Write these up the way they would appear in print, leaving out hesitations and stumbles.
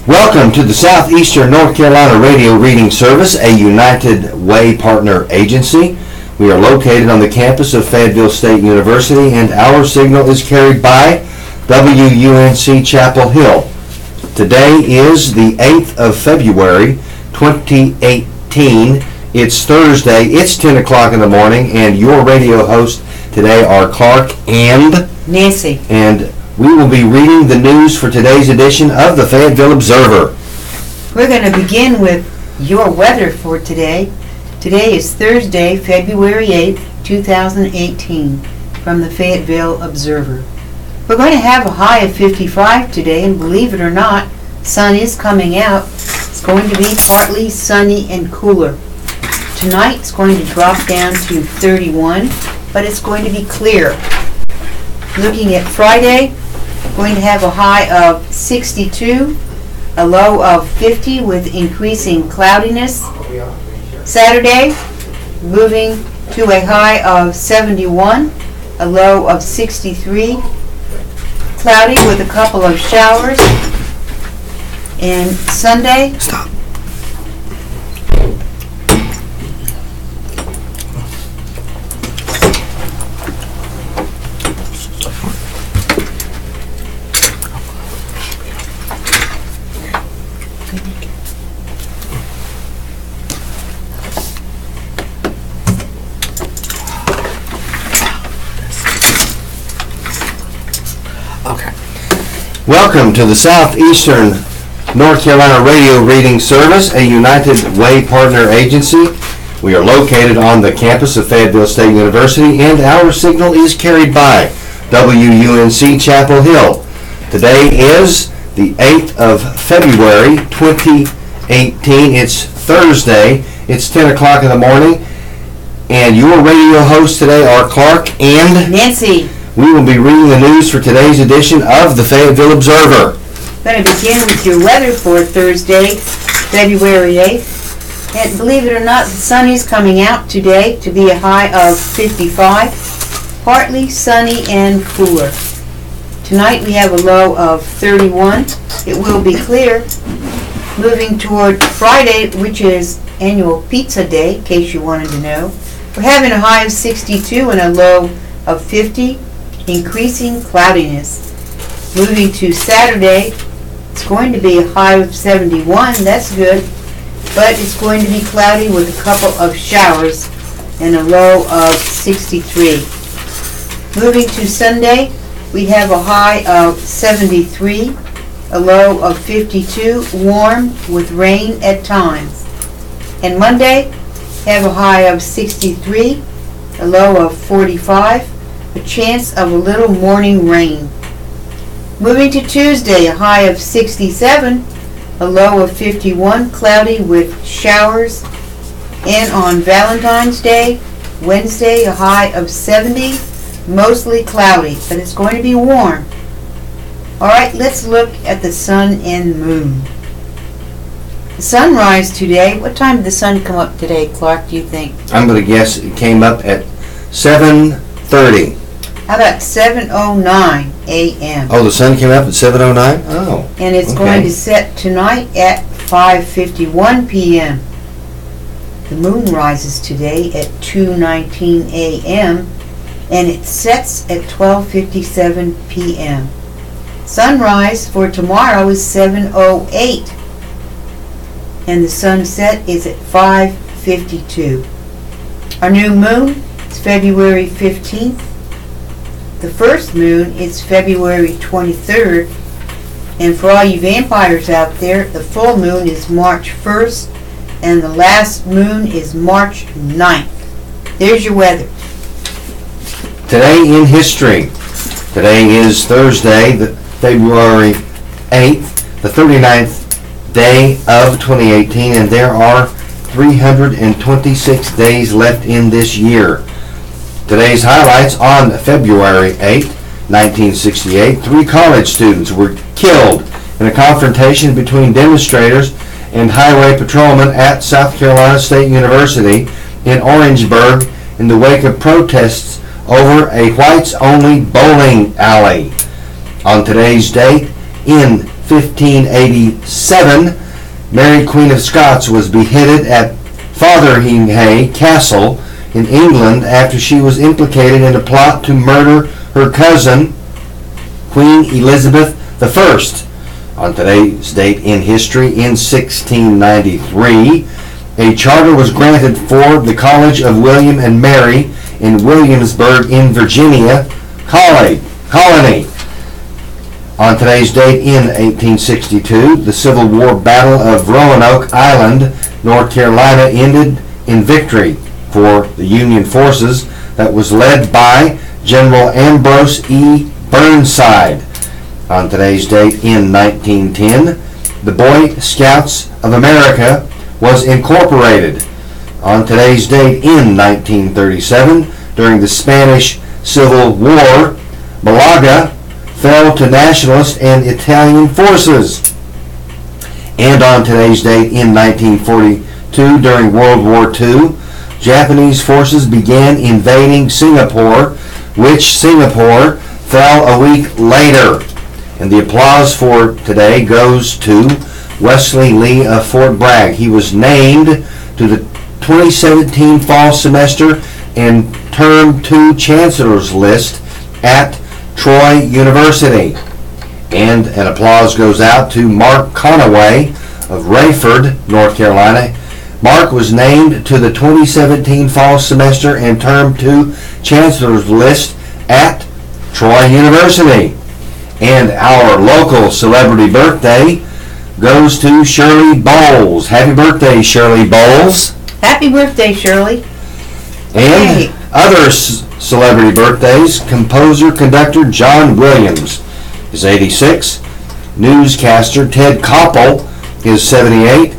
Welcome to the Southeastern North Carolina Radio Reading Service, a United Way partner agency. We are located on the campus of Fayeville State University, and our signal is carried by WUNC Chapel Hill. Today is the 8th of February, 2018. It's Thursday. It's 10 o'clock in the morning, and your radio hosts today are Clark and Nancy. And we will be reading the news for today's edition of the Fayeville Observer. We're going to begin with your weather for today. Today is Thursday, February 8th, 2018, from the Fayeville Observer. We're going to have a high of 55 today, and believe it or not, sun is coming out. It's going to be partly sunny and cooler. Tonight it's going to drop down to 31, but it's going to be clear. Looking at Friday, going to have a high of 62, a low of 50 with increasing cloudiness. Saturday, moving to a high of 71, a low of 63, cloudy with a couple of showers. And Sunday, Stop. Welcome to the Southeastern North Carolina Radio Reading Service, a United Way partner agency. We are located on the campus of Fayeville State University, and our signal is carried by WUNC Chapel Hill. Today is the 8th of February, 2018. It's Thursday. It's 10 o'clock in the morning, and your radio hosts today are Clark and Nancy. We will be reading the news for today's edition of the Fayeville Observer. We're going to begin with your weather for Thursday, February 8th. And believe it or not, the sun is coming out today to be a high of 55, partly sunny and cooler. Tonight we have a low of 31. It will be clear. Moving toward Friday, which is annual pizza day, in case you wanted to know. We're having a high of 62 and a low of 50. Increasing cloudiness. Moving to Saturday, it's going to be a high of 71, that's good, but it's going to be cloudy with a couple of showers and a low of 63. Moving to Sunday, we have a high of 73, a low of 52, warm with rain at times. And Monday, have a high of 63, a low of 45, a chance of a little morning rain. Moving to Tuesday, a high of 67, a low of 51, cloudy with showers. And on Valentine's Day, Wednesday, a high of 70, mostly cloudy, but it's going to be warm. Alright, let's look at the sun and moon. The sunrise today, what time did the sun come up today, Clark, do you think? I'm going to guess it came up at 7:30. How about 7:09 a.m.? Oh, the sun came up at 7:09? Oh. And it's going to set tonight at 5:51 p.m. The moon rises today at 2:19 a.m. and it sets at 12:57 p.m. Sunrise for tomorrow is 7:08 and the sunset is at 5:52. Our new moon is February 15th. The first moon is February 23rd, and for all you vampires out there, the full moon is March 1st, and the last moon is March 9th. There's your weather. Today in history. Today is Thursday, February 8th, the 39th day of 2018, and there are 326 days left in this year. Today's highlights: on February 8, 1968, 3 college students were killed in a confrontation between demonstrators and highway patrolmen at South Carolina State University in Orangeburg in the wake of protests over a whites-only bowling alley. On today's date, in 1587, Mary Queen of Scots was beheaded at Fotheringhay Castle in England after she was implicated in a plot to murder her cousin, Queen Elizabeth I. On today's date in history, in 1693, a charter was granted for the College of William and Mary in Williamsburg in Virginia colony. On today's date in 1862, the Civil War Battle of Roanoke Island, North Carolina, ended in victory for the Union forces that was led by General Ambrose E. Burnside. On today's date in 1910, the Boy Scouts of America was incorporated. On today's date in 1937, during the Spanish Civil War, Malaga fell to nationalist and Italian forces. And on today's date in 1942, during World War II, Japanese forces began invading Singapore, which Singapore fell a week later. And the applause for today goes to Wesley Lee of Fort Bragg. He was named to the 2017 fall semester and term 2 chancellor's list at Troy University. And an applause goes out to Mark Conaway of Rayford, North Carolina. Mark was named to the 2017 fall semester and term 2 chancellor's list at Troy University. And our local celebrity birthday goes to Shirley Bowles. Happy birthday, Shirley Bowles. Happy birthday, Shirley. And other celebrity birthdays, composer, conductor John Williams is 86. Newscaster Ted Koppel is 78.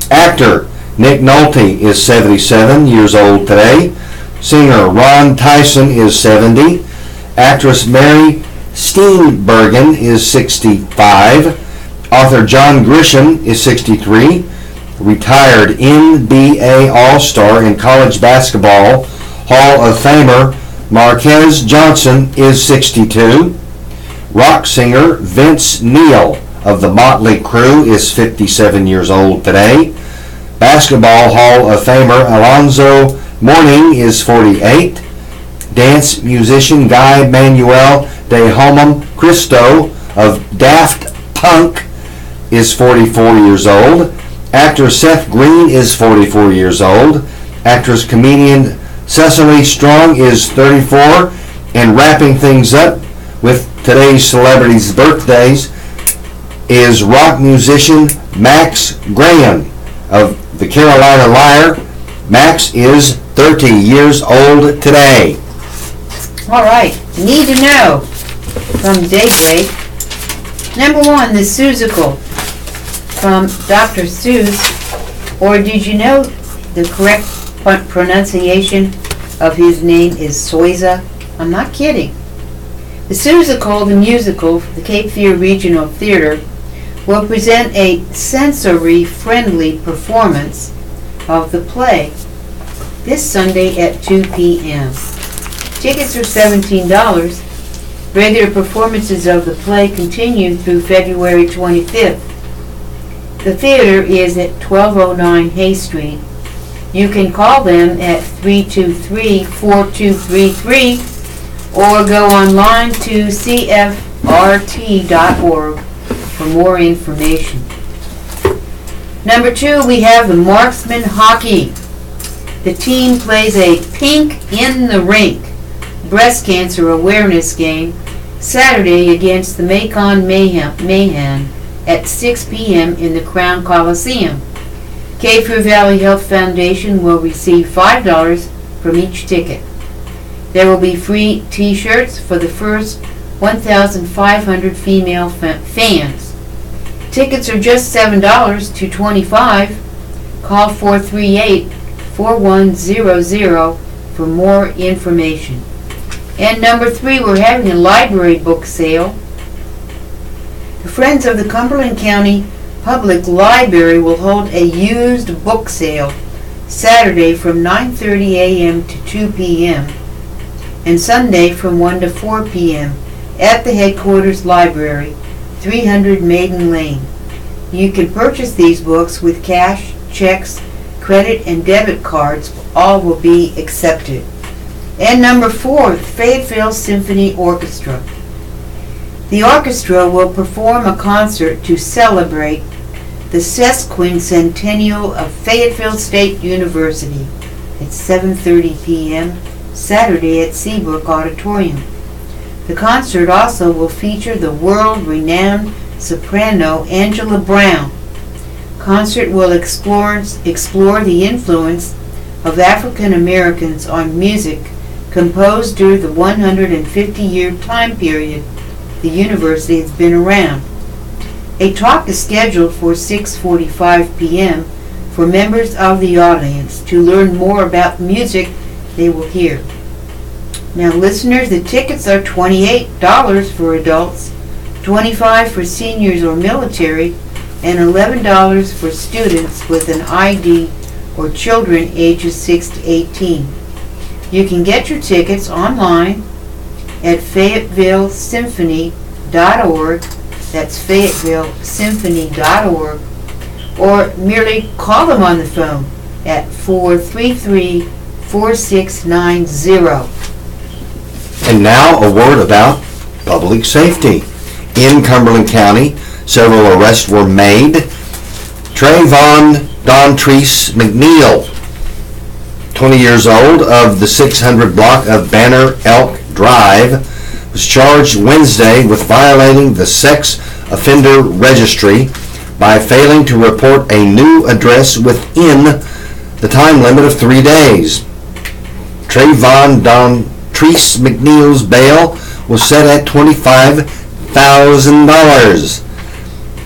Actor Nick Nolte is 77 years old today. Singer Ron Tyson is 70. Actress Mary Steenburgen is 65. Author John Grisham is 63. Retired NBA All-Star in college basketball Hall of Famer Marquez Johnson is 62. Rock singer Vince Neil of the Motley Crue is 57 years old today. Basketball Hall of Famer Alonzo Mourning is 48. Dance musician Guy Manuel de Homem Christo of Daft Punk is 44 years old. Actor Seth Green is 44 years old. Actress comedian Cecily Strong is 34. And wrapping things up with today's celebrities' birthdays is rock musician Max Graham of the Carolina Lyre. Max is 30 years old today. All right, need to know from Daybreak. Number 1, the Seussical from Dr. Seuss. Or did you know the correct pronunciation of his name is Soiza? I'm not kidding. The Seussical, the musical, the Cape Fear Regional Theater, will present a sensory-friendly performance of the play this Sunday at 2 p.m. Tickets are $17. Regular performances of the play continue through February 25th. The theater is at 1209 Hay Street. You can call them at 323-4233 or go online to cfrt.org for more information. Number 2, we have the Marksman Hockey. The team plays a Pink in the Rink breast cancer awareness game Saturday against the Macon Mayhem at 6 p.m. in the Crown Coliseum. Cape Fear Valley Health Foundation will receive $5 from each ticket. There will be free t-shirts for the first 1,500 female fans. Tickets are just $7 to $25. Call 438-4100 for more information. And number 3, we're having a library book sale. The Friends of the Cumberland County Public Library will hold a used book sale Saturday from 9:30 a.m. to 2 p.m. and Sunday from 1 to 4 p.m. at the headquarters library, 300 Maiden Lane. You can purchase these books with cash, checks, credit, and debit cards. All will be accepted. And number 4, Fayeville Symphony Orchestra. The orchestra will perform a concert to celebrate the sesquicentennial of Fayetteville State University at 7:30 p.m. Saturday at Seabrook Auditorium. The concert also will feature the world-renowned soprano Angela Brown. Concert will explore the influence of African Americans on music composed during the 150-year time period the university has been around. A talk is scheduled for 6:45 p.m. for members of the audience to learn more about the music they will hear. Now listeners, the tickets are $28 for adults, $25 for seniors or military, and $11 for students with an ID or children ages 6 to 18. You can get your tickets online at FayettevilleSymphony.org. That's FayettevilleSymphony.org, or merely call them on the phone at 433-4690. And now a word about public safety. In Cumberland County, several arrests were made. Trayvon Dontrese McNeil, 20 years old, of the 600 block of Banner Elk Drive, was charged Wednesday with violating the sex offender registry by failing to report a new address within the time limit of 3 days. Trayvon Dontrese McNeil's bail was set at $25,000.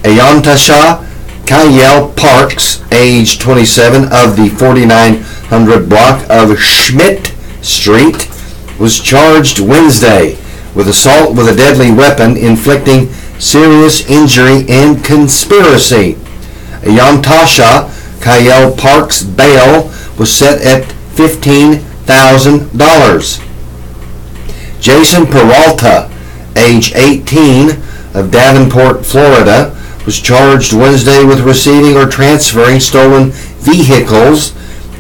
Ayantasha Kyle Parks, age 27, of the 4900 block of Schmidt Street, was charged Wednesday with assault with a deadly weapon, inflicting serious injury, and conspiracy. Ayantasha Kyle Parks' bail was set at $15,000. Jason Peralta, age 18, of Davenport, Florida, was charged Wednesday with receiving or transferring stolen vehicles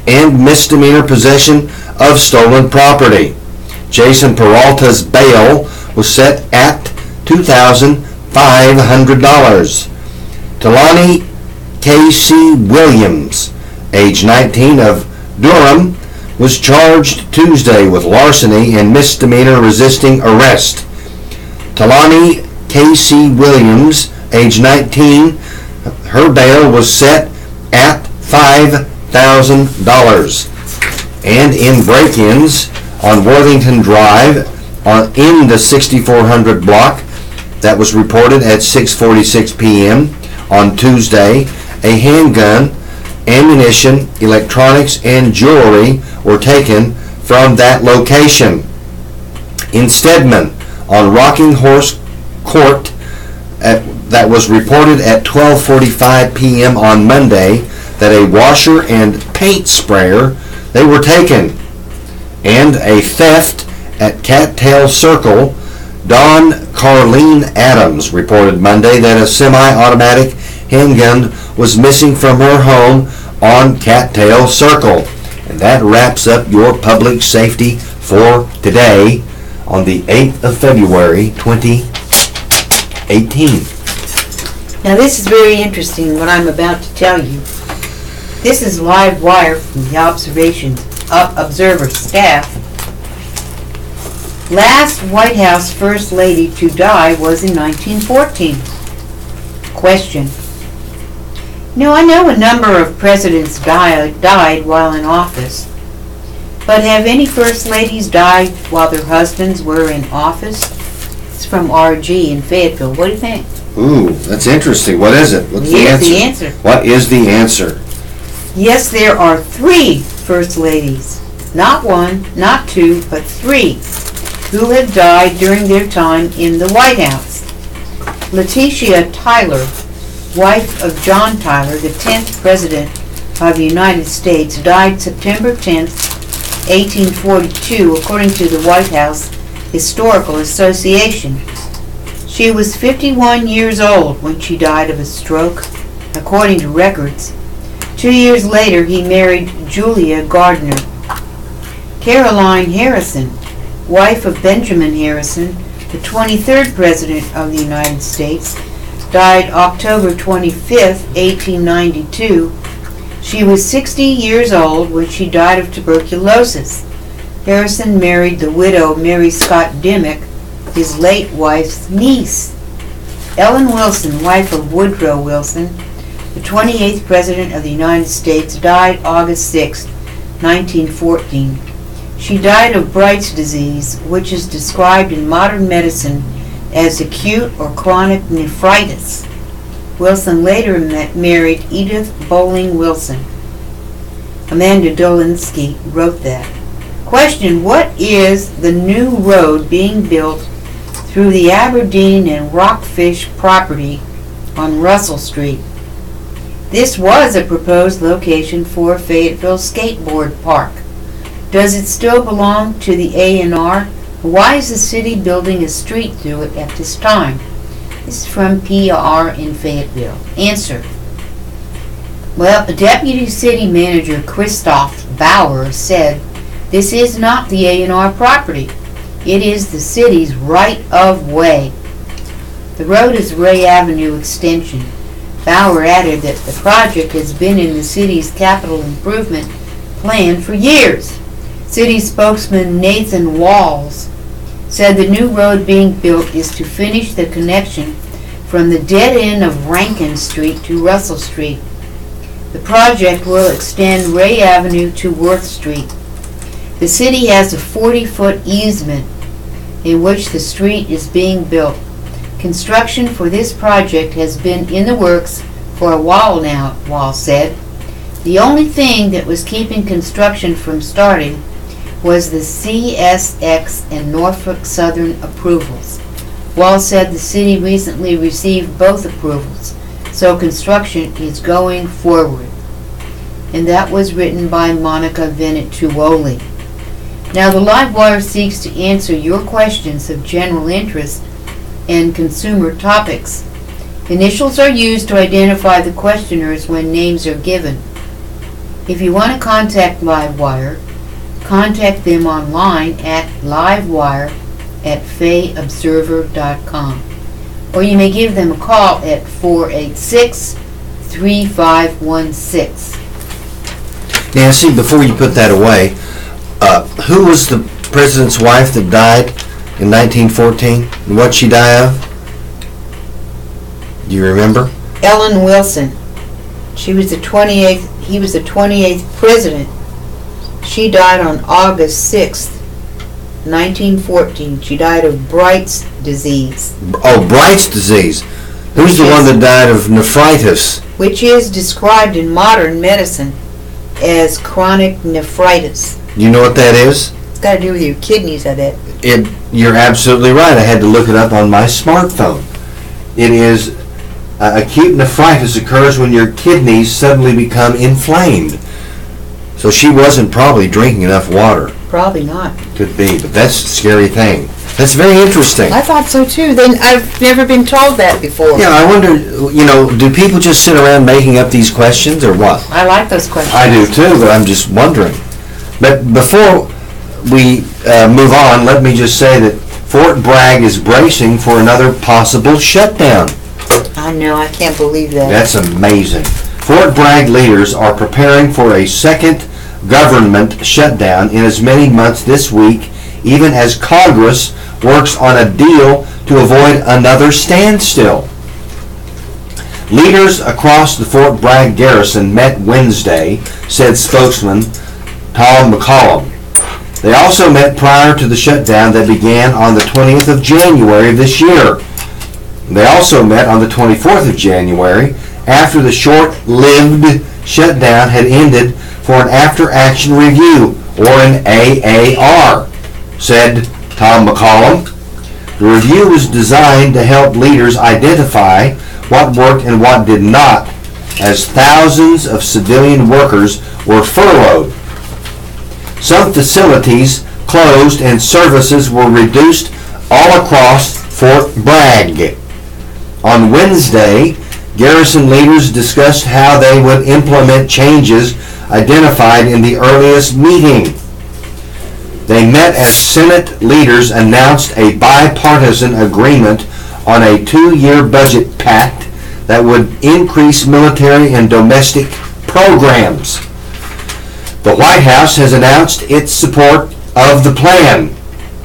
and misdemeanor possession of stolen property. Jason Peralta's bail was set at $2,500. Talani K.C. Williams, age 19, of Durham, was charged Tuesday with larceny and misdemeanor resisting arrest. Talani K.C. Williams, age 19, her bail was set at $5,000. And in break-ins on Worthington Drive in the 6400 block that was reported at 6:46 p.m. on Tuesday, a handgun, ammunition, electronics, and jewelry were taken from that location. In Stedman on Rocking Horse Court, that was reported at 12:45 p.m. on Monday, that a washer and paint sprayer, they were taken. And a theft at Cattail Circle, Dawn Carlene Adams reported Monday that a semi-automatic handgun was missing from her home on Cattail Circle. And that wraps up your public safety for today on the 8th of February, 2018. Now this is very interesting, what I'm about to tell you. This is live wire from the Observer staff. Last White House First Lady to die was in 1914. Question. Now, I know a number of presidents died while in office, but have any First Ladies died while their husbands were in office? It's from RG in Fayetteville. What do you think? Ooh, that's interesting. What is it? What's Here's the the answer? answer. What is the answer? Yes, there are 3 First Ladies. Not 1, not 2, but 3 who have died during their time in the White House. Letitia Tyler, wife of John Tyler, the 10th President of the United States, died September 10th, 1842, according to the White House Historical Association. She was 51 years old when she died of a stroke, according to records. 2 years later, he married Julia Gardner. Caroline Harrison, wife of Benjamin Harrison, the 23rd President of the United States, died October 25, 1892. She was 60 years old when she died of tuberculosis. Harrison married the widow Mary Scott Dimmock, his late wife's niece. Ellen Wilson, wife of Woodrow Wilson, the 28th President of the United States, died August 6, 1914. She died of Bright's disease, which is described in modern medicine as acute or chronic nephritis. Wilson later married Edith Bowling Wilson. Amanda Dolinsky wrote that. Question: what is the new road being built through the Aberdeen and Rockfish property on Russell Street? This was a proposed location for Fayetteville Skateboard Park. Does it still belong to the A&R? Why is the city building a street through it at this time? This is from PR in Fayetteville. Answer. Well, Deputy City Manager Christoph Bauer said, this is not the A&R property. It is the city's right-of-way. The road is Ray Avenue Extension. Bauer added that the project has been in the city's capital improvement plan for years. City spokesman Nathan Walls said the new road being built is to finish the connection from the dead end of Rankin Street to Russell Street. The project will extend Ray Avenue to Worth Street. The city has a 40-foot easement in which the street is being built. Construction for this project has been in the works for a while now, Wall said. The only thing that was keeping construction from starting was the CSX and Norfolk Southern approvals. Wall said the city recently received both approvals, so construction is going forward. And that was written by Monica Venituoli. Now, the Livewire seeks to answer your questions of general interest and consumer topics. Initials are used to identify the questioners when names are given. If you want to contact Livewire, contact them online at livewire@fayobserver.com, or you may give them a call at 486-3516. Nancy, before you put that away, who was the president's wife that died in 1914? And what'd she die of? Do you remember? Ellen Wilson. She was the 28th. He was the 28th president. She died on August 6th, 1914. She died of Bright's disease. Oh, Bright's disease. Who's the one that died of nephritis? Which is described in modern medicine as chronic nephritis. You know what that is? It's got to do with your kidneys, I bet. You're absolutely right. I had to look it up on my smartphone. It is acute nephritis occurs when your kidneys suddenly become inflamed. So she wasn't probably drinking enough water. Probably not. Could be, but that's a scary thing. That's very interesting. I thought so too. Then I've never been told that before. Yeah, I wonder, do people just sit around making up these questions or what? I like those questions. I do too, but I'm just wondering. But before we move on, let me just say that Fort Bragg is bracing for another possible shutdown. I know, I can't believe that. That's amazing. Fort Bragg leaders are preparing for a second government shutdown in as many months this week, even as Congress works on a deal to avoid another standstill. Leaders across the Fort Bragg garrison met Wednesday, said spokesman Tom McCollum. They also met prior to the shutdown that began on the 20th of January of this year. They also met on the 24th of January after the short-lived shutdown had ended for an after-action review, or an AAR, said Tom McCollum. The review was designed to help leaders identify what worked and what did not, as thousands of civilian workers were furloughed. Some facilities closed and services were reduced all across Fort Bragg. On Wednesday, garrison leaders discussed how they would implement changes identified in the earliest meeting. They met as Senate leaders announced a bipartisan agreement on a 2-year budget pact that would increase military and domestic programs. The White House has announced its support of the plan,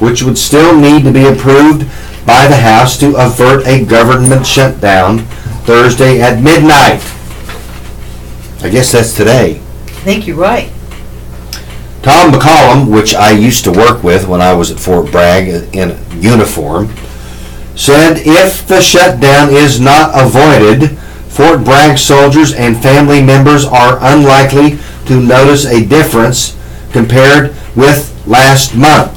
which would still need to be approved by the House to avert a government shutdown Thursday at midnight. I guess that's today. I think you're right. Tom McCollum, which I used to work with when I was at Fort Bragg in uniform, said if the shutdown is not avoided, Fort Bragg soldiers and family members are unlikely to notice a difference compared with last month.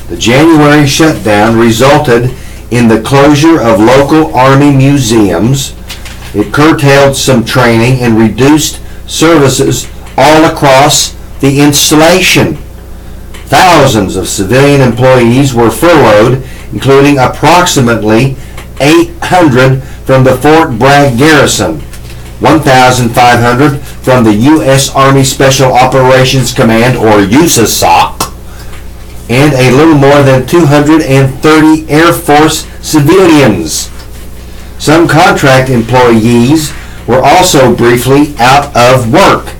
The January shutdown resulted in the closure of local Army museums. It curtailed some training and reduced services all across the installation. Thousands of civilian employees were furloughed, including approximately 800 from the Fort Bragg garrison, 1,500 from the U.S. Army Special Operations Command, or USASOC, and a little more than 230 Air Force civilians. Some contract employees were also briefly out of work.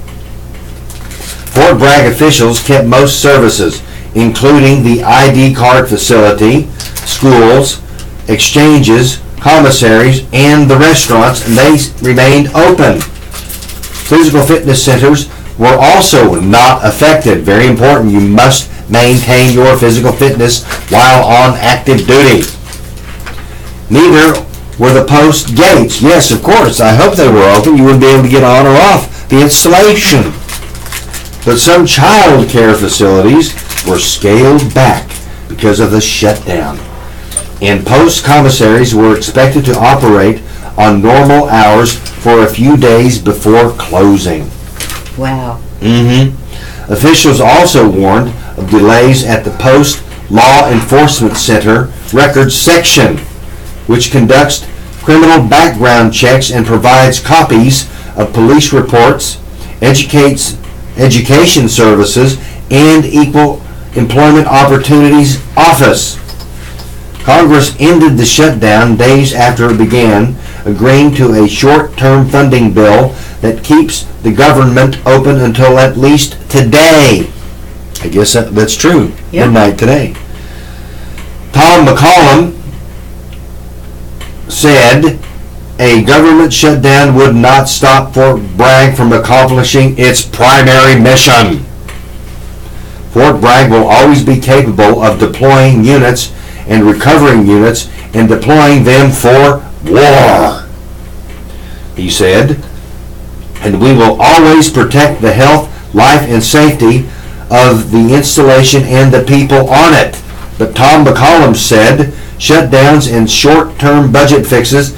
Fort Bragg officials kept most services, including the ID card facility, schools, exchanges, commissaries, and the restaurants, and they remained open. Physical fitness centers were also not affected. Very important, you must maintain your physical fitness while on active duty. Neither were the post gates. Yes, of course, I hope they were open. You wouldn't be able to get on or off the installation. But some child care facilities were scaled back because of the shutdown. And post commissaries were expected to operate on normal hours for a few days before closing. Wow. Officials also warned of delays at the Post Law Enforcement Center Records Section, which conducts criminal background checks and provides copies of police reports, education services, and Equal Employment Opportunities Office. Congress ended the shutdown days after it began, agreeing to a short-term funding bill that keeps the government open until at least today. I guess that's true. Yep. Midnight today. Tom McCollum said a government shutdown would not stop Fort Bragg from accomplishing its primary mission. Fort Bragg will always be capable of deploying units and recovering units and deploying them for war, he said, and we will always protect the health, life, and safety of the installation and the people on it. But Tom McCollum said shutdowns and short-term budget fixes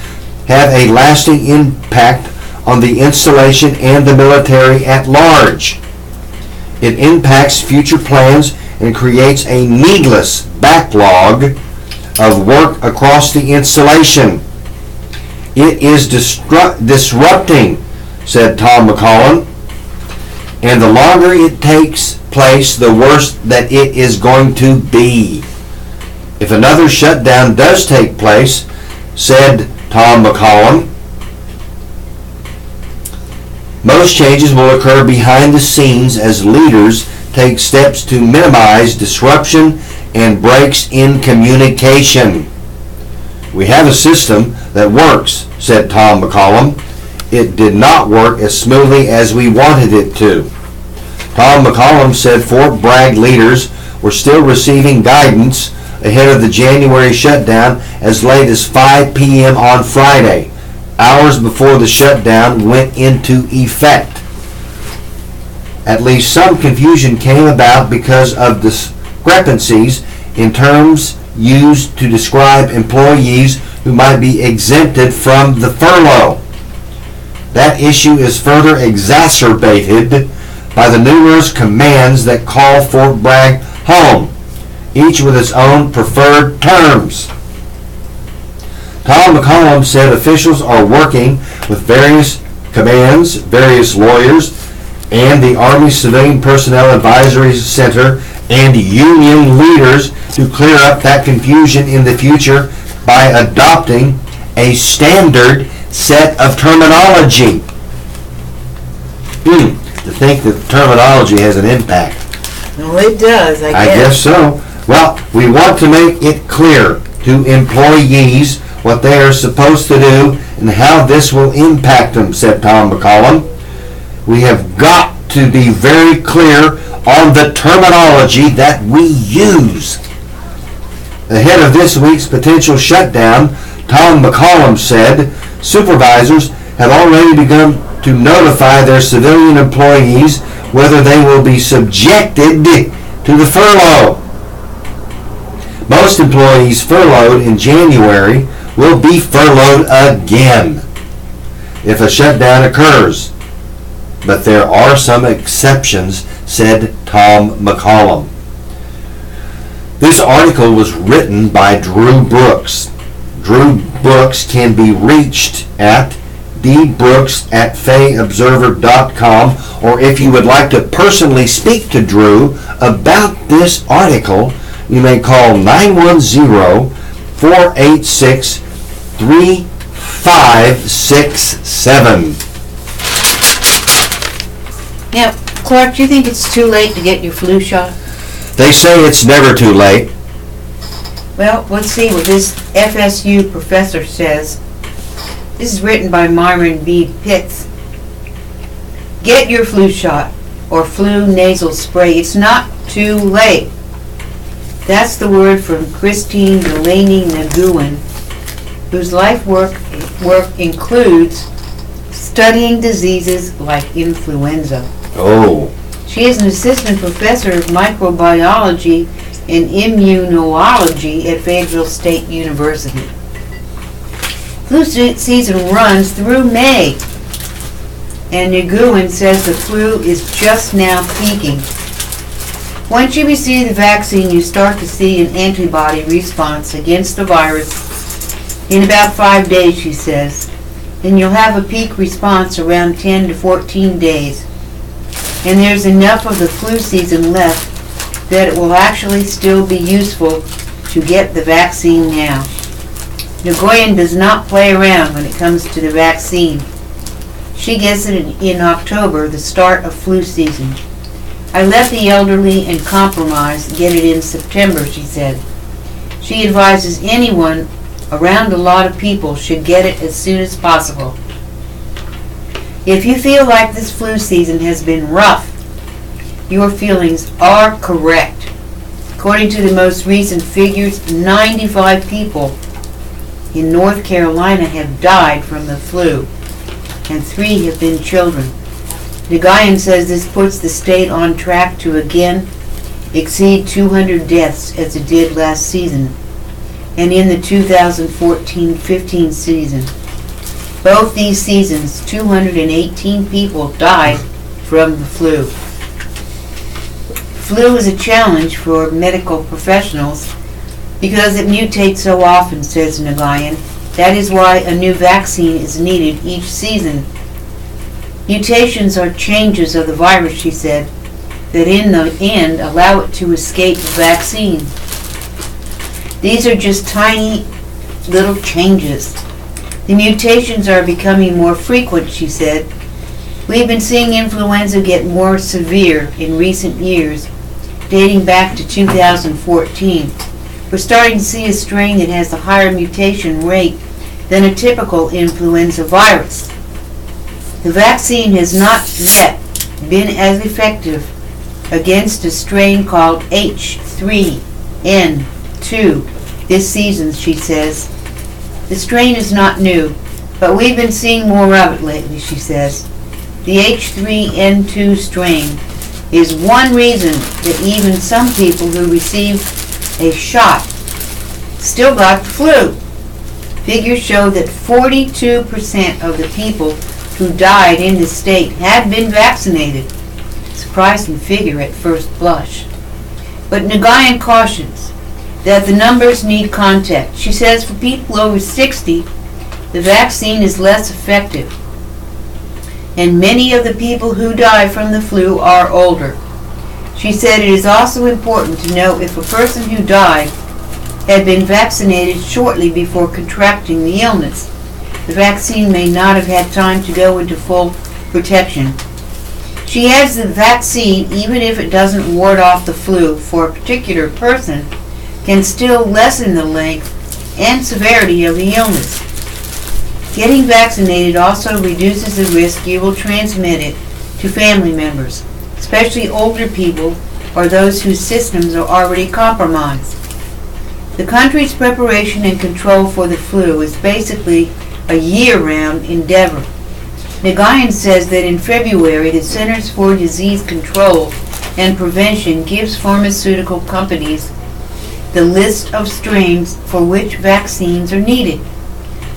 have a lasting impact on the installation and the military at large. It impacts future plans and creates a needless backlog of work across the installation. It is disrupting, said Tom McCollum, and the longer it takes place, the worse that it is going to be. If another shutdown does take place, said Tom McCollum, most changes will occur behind the scenes as leaders take steps to minimize disruption and breaks in communication. We have a system that works, said Tom McCollum. It did not work as smoothly as we wanted it to. Tom McCollum said Fort Bragg leaders were still receiving guidance ahead of the January shutdown as late as 5 p.m. on Friday, hours before the shutdown went into effect. At least some confusion came about because of discrepancies in terms used to describe employees who might be exempted from the furlough. That issue is further exacerbated by the numerous commands that call Fort Bragg home, each with its own preferred terms. Tom McCollum said officials are working with various commands, various lawyers, and the Army Civilian Personnel Advisory Center and union leaders to clear up that confusion in the future by adopting a standard set of terminology. To think that terminology has an impact. No, it does, I guess so. Well, we want to make it clear to employees what they are supposed to do and how this will impact them, said Tom McCollum. We have got to be very clear on the terminology that we use. Ahead of this week's potential shutdown, Tom McCollum said supervisors have already begun to notify their civilian employees whether they will be subjected to the furlough. Most employees furloughed in January will be furloughed again if a shutdown occurs. But there are some exceptions, said Tom McCollum. This article was written by Drew Brooks. Drew Brooks can be reached at dbrooks@fayobserver.com, or if you would like to personally speak to Drew about this article, you may call 910-486-3567. Now, Clark, do you think it's too late to get your flu shot? They say it's never too late. Well, let's see what this FSU professor says. This is written by Myron B. Pitts. Get your flu shot or flu nasal spray. It's not too late. That's the word from Christine Delaney Nguyen, whose life work includes studying diseases like influenza. Oh. She is an assistant professor of microbiology and immunology at Fayeville State University. Flu season runs through May, and Nguyen says the flu is just now peaking. Once you receive the vaccine, you start to see an antibody response against the virus in about 5 days, she says. Then you'll have a peak response around 10 to 14 days. And there's enough of the flu season left that it will actually still be useful to get the vaccine now. Nguyen does not play around when it comes to the vaccine. She gets it in October, the start of flu season. I let the elderly and compromised get it in September, she said. She advises anyone around a lot of people should get it as soon as possible. If you feel like this flu season has been rough, your feelings are correct. According to the most recent figures, 95 people in North Carolina have died from the flu, and 3 have been children. Nguyen says this puts the state on track to again exceed 200 deaths as it did last season, and in the 2014-15 season. Both these seasons, 218 people died from the flu. Flu is a challenge for medical professionals because it mutates so often, says Nguyen. That is why a new vaccine is needed each season. Mutations are changes of the virus, she said, that in the end allow it to escape the vaccine. These are just tiny little changes. The mutations are becoming more frequent, she said. We've been seeing influenza get more severe in recent years, dating back to 2014. We're starting to see a strain that has a higher mutation rate than a typical influenza virus. The vaccine has not yet been as effective against a strain called H3N2 this season, she says. The strain is not new, but we've been seeing more of it lately, she says. The H3N2 strain is one reason that even some people who received a shot still got the flu. Figures show that 42% of the people who died in the state had been vaccinated. Surprising figure at first blush. But Nguyen cautions, that the numbers need context. She says for people over 60, the vaccine is less effective, and many of the people who die from the flu are older. She said it is also important to know if a person who died had been vaccinated shortly before contracting the illness. The vaccine may not have had time to go into full protection. She adds that the vaccine, even if it doesn't ward off the flu for a particular person, can still lessen the length and severity of the illness. Getting vaccinated also reduces the risk you will transmit it to family members, especially older people or those whose systems are already compromised. The country's preparation and control for the flu is basically a year-round endeavor. Nagayan says that in February, the Centers for Disease Control and Prevention gives pharmaceutical companies the list of strains for which vaccines are needed.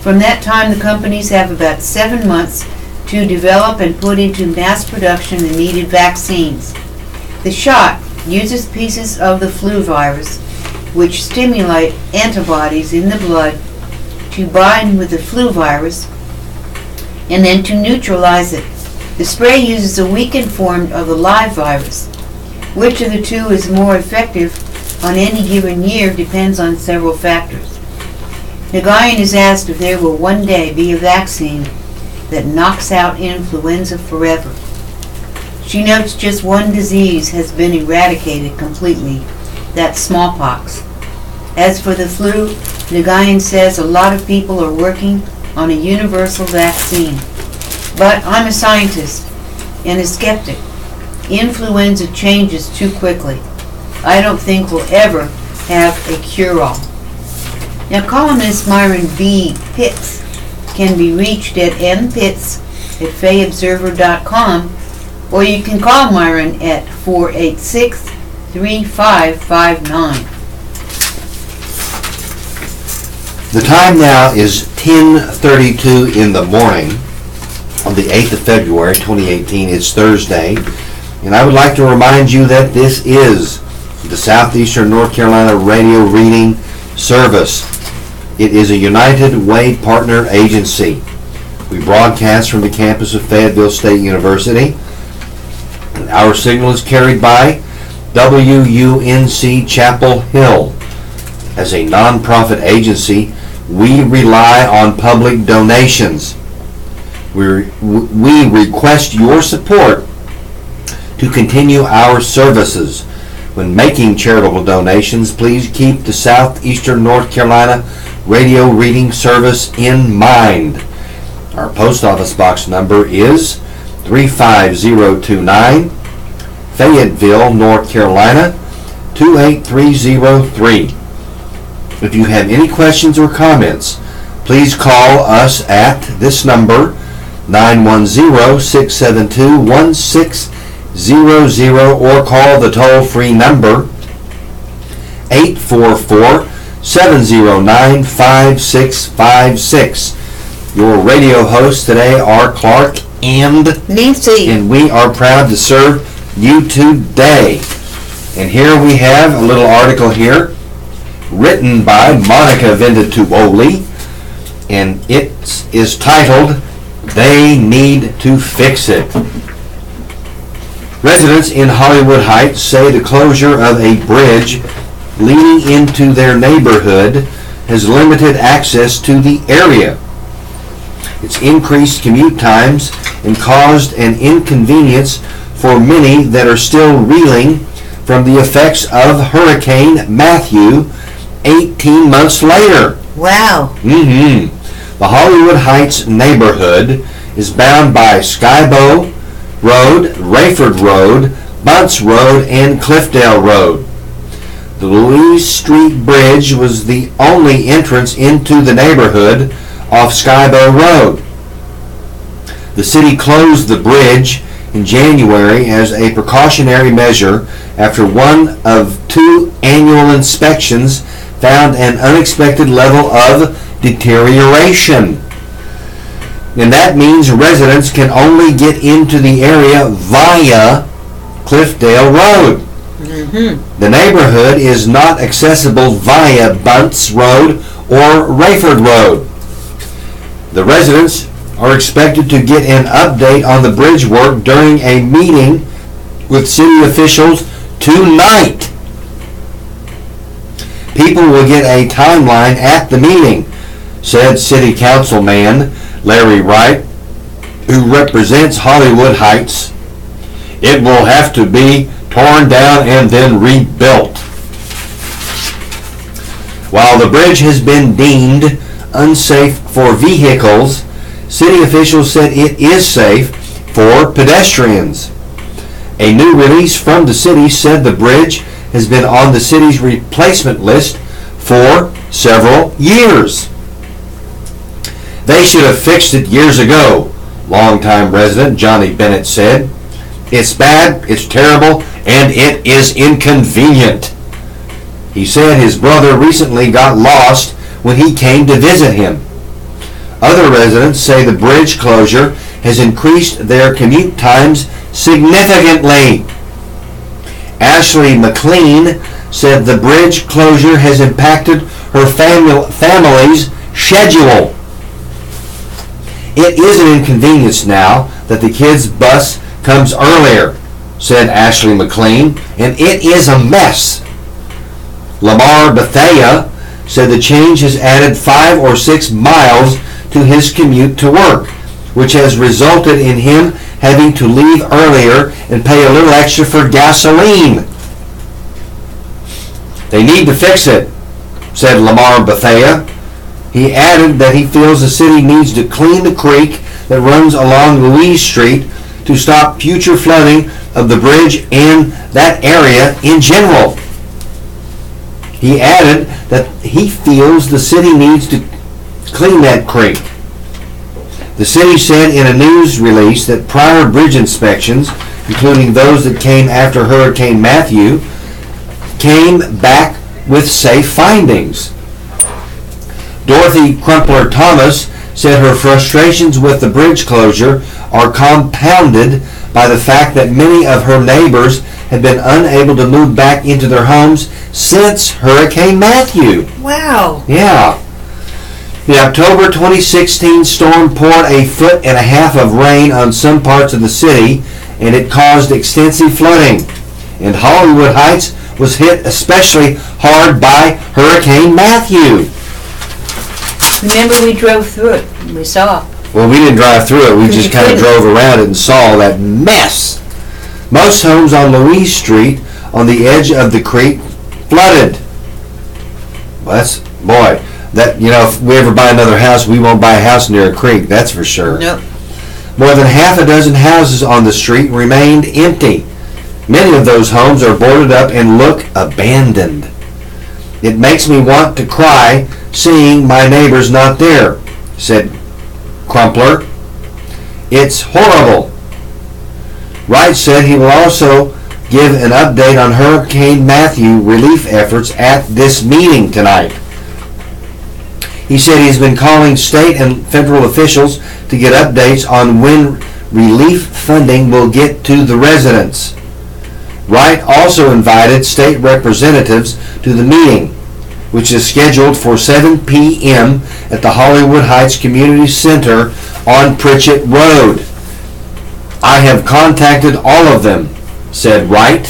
From that time, the companies have about 7 months to develop and put into mass production the needed vaccines. The shot uses pieces of the flu virus, which stimulate antibodies in the blood to bind with the flu virus and then to neutralize it. The spray uses a weakened form of the live virus. Which of the two is more effective on any given year depends on several factors. Nagayan is asked if there will one day be a vaccine that knocks out influenza forever. She notes just one disease has been eradicated completely, that's smallpox. As for the flu, Nagayan says a lot of people are working on a universal vaccine. But I'm a scientist and a skeptic. Influenza changes too quickly. I don't think we'll ever have a cure-all. Now, columnist Myron B. Pitts can be reached at mpitts@fayobserver.com, or you can call Myron at 486-3559. The time now is 10:32 in the morning on the 8th of February, 2018. It's Thursday, and I would like to remind you that this is the Southeastern North Carolina Radio Reading Service. It is a United Way partner agency. We broadcast from the campus of Fayeville State University. And our signal is carried by WUNC Chapel Hill. As a nonprofit agency, we rely on public donations. We request your support to continue our services. When making charitable donations, please keep the Southeastern North Carolina Radio Reading Service in mind. Our post office box number is 35029, Fayetteville, North Carolina, 28303. If you have any questions or comments, please call us at this number, 910-672-1600, or call the toll-free number, 844-709-5656. Your radio hosts today are Clark and Nancy. And we are proud to serve you today. And here we have a little article here written by Monica Vendituoli, and it is titled, "They Need to Fix It." Residents in Hollywood Heights say the closure of a bridge leading into their neighborhood has limited access to the area. It's increased commute times and caused an inconvenience for many that are still reeling from the effects of Hurricane Matthew 18 months later. Wow. The Hollywood Heights neighborhood is bound by Skybow Road, Rayford Road, Bunts Road, and Cliffdale Road. The Louise Street Bridge was the only entrance into the neighborhood off Skybow Road. The city closed the bridge in January as a precautionary measure after one of two annual inspections found an unexpected level of deterioration. And that means residents can only get into the area via Cliffdale Road. The neighborhood is not accessible via Bunts Road or Rayford Road. The residents are expected to get an update on the bridge work during a meeting with city officials tonight. People will get a timeline at the meeting, said City Councilman Larry Wright, who represents Hollywood Heights. It will have to be torn down and then rebuilt. While the bridge has been deemed unsafe for vehicles, city officials said it is safe for pedestrians. A new release from the city said the bridge has been on the city's replacement list for several years. They should have fixed it years ago, longtime resident Johnny Bennett said. It's bad, it's terrible, and it is inconvenient. He said his brother recently got lost when he came to visit him. Other residents say the bridge closure has increased their commute times significantly. Ashley McLean said the bridge closure has impacted her family's schedule. It is an inconvenience now that the kids' bus comes earlier, said Ashley McLean, and it is a mess. Lamar Bethea said the change has added 5 or 6 miles to his commute to work, which has resulted in him having to leave earlier and pay a little extra for gasoline. They need to fix it, said Lamar Bethea. He added that he feels the city needs to clean the creek that runs along Louise Street to stop future flooding of the bridge and that area in general. He added that he feels the city needs to clean that creek. The city said in a news release that prior bridge inspections, including those that came after Hurricane Matthew, came back with safe findings. Dorothy Crumpler Thomas said her frustrations with the bridge closure are compounded by the fact that many of her neighbors had been unable to move back into their homes since Hurricane Matthew. Wow. Yeah. The October 2016 storm poured 1.5 feet of rain on some parts of the city, and it caused extensive flooding. And Hollywood Heights was hit especially hard by Hurricane Matthew. Remember, we drove through it. We saw. Well, we didn't drive through it. We just kind of drove around it and saw that mess. Most homes on Louise Street on the edge of the creek flooded. Well, if we ever buy another house, we won't buy a house near a creek, that's for sure. Nope. More than half a dozen houses on the street remained empty. Many of those homes are boarded up and look abandoned. It makes me want to cry seeing my neighbors not there, said Crumpler. It's horrible. Wright said he will also give an update on Hurricane Matthew relief efforts at this meeting tonight. He said he's been calling state and federal officials to get updates on when relief funding will get to the residents. Wright also invited state representatives to the meeting, which is scheduled for 7 p.m. at the Hollywood Heights Community Center on Pritchett Road. I have contacted all of them, said Wright.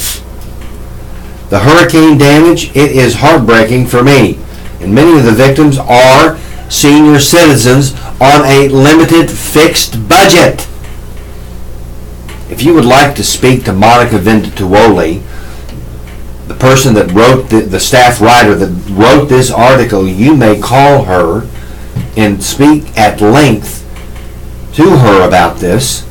The hurricane damage, it is heartbreaking for me, and many of the victims are senior citizens on a limited fixed budget. If you would like to speak to Monica Ventituoli, the person that wrote the staff writer that wrote this article, you may call her and speak at length to her about this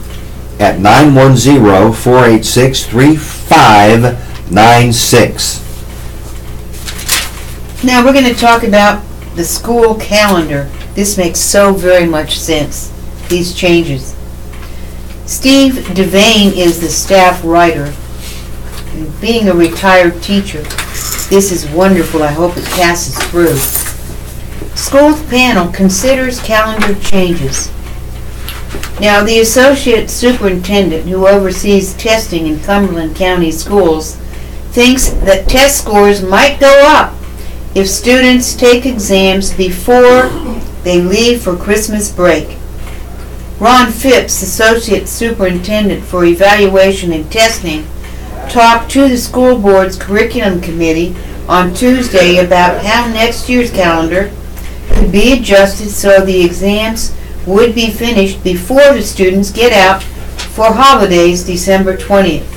at 910-486-3596. Now we're going to talk about the school calendar. This makes so very much sense, these changes. Steve Devane is the staff writer. And being a retired teacher, this is wonderful. I hope it passes through. School panel considers calendar changes. Now, the associate superintendent who oversees testing in Cumberland County schools thinks that test scores might go up if students take exams before they leave for Christmas break. Ron Phipps, Associate Superintendent for Evaluation and Testing, talked to the school board's curriculum committee on Tuesday about how next year's calendar could be adjusted so the exams would be finished before the students get out for holidays December 20th.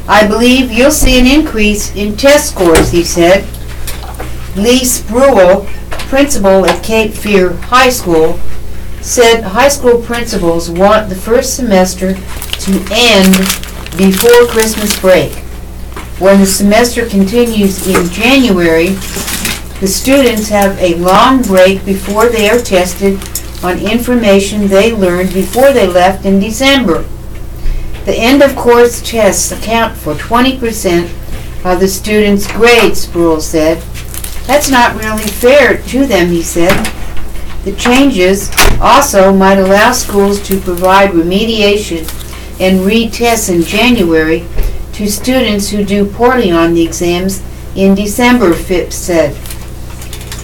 I believe you'll see an increase in test scores, he said. Lee Spruill, principal at Cape Fear High School, said high school principals want the first semester to end before Christmas break. When the semester continues in January, the students have a long break before they are tested on information they learned before they left in December. The end-of-course tests account for 20% of the students' grades, Spruill said. That's not really fair to them, he said. The changes also might allow schools to provide remediation and retests in January to students who do poorly on the exams in December, Phipps said.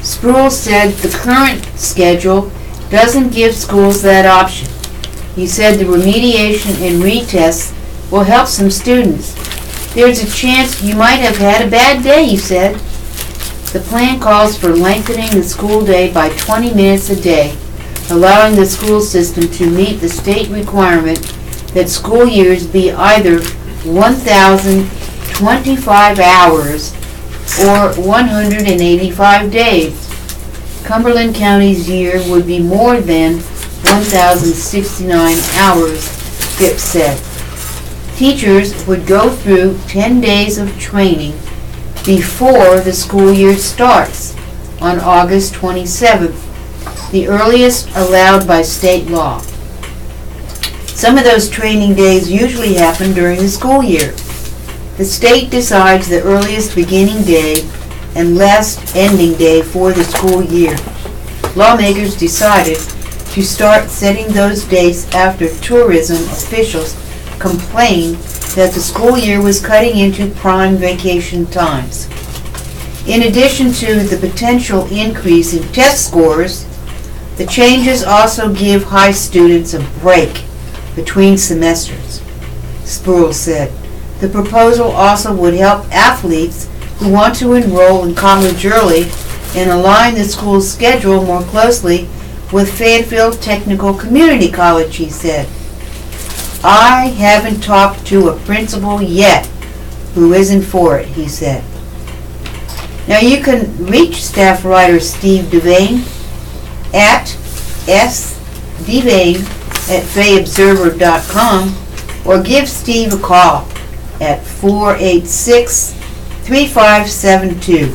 Spruill said the current schedule doesn't give schools that option. He said the remediation and retests will help some students. There's a chance you might have had a bad day, he said. The plan calls for lengthening the school day by 20 minutes a day, allowing the school system to meet the state requirement that school years be either 1,025 hours or 185 days. Cumberland County's year would be more than 1,069 hours, Phipps said. Teachers would go through 10 days of training before the school year starts on August 27th, the earliest allowed by state law. Some of those training days usually happen during the school year. The state decides the earliest beginning day and last ending day for the school year. Lawmakers decided to start setting those dates after tourism officials complained that the school year was cutting into prime vacation times. In addition to the potential increase in test scores, the changes also give high students a break between semesters, Spruill said. The proposal also would help athletes who want to enroll in college early and align the school's schedule more closely with Fayeville Technical Community College, he said. I haven't talked to a principal yet who isn't for it, he said. Now you can reach staff writer Steve Devane at sdevane@fayobserver.com or give Steve a call at 486-3572.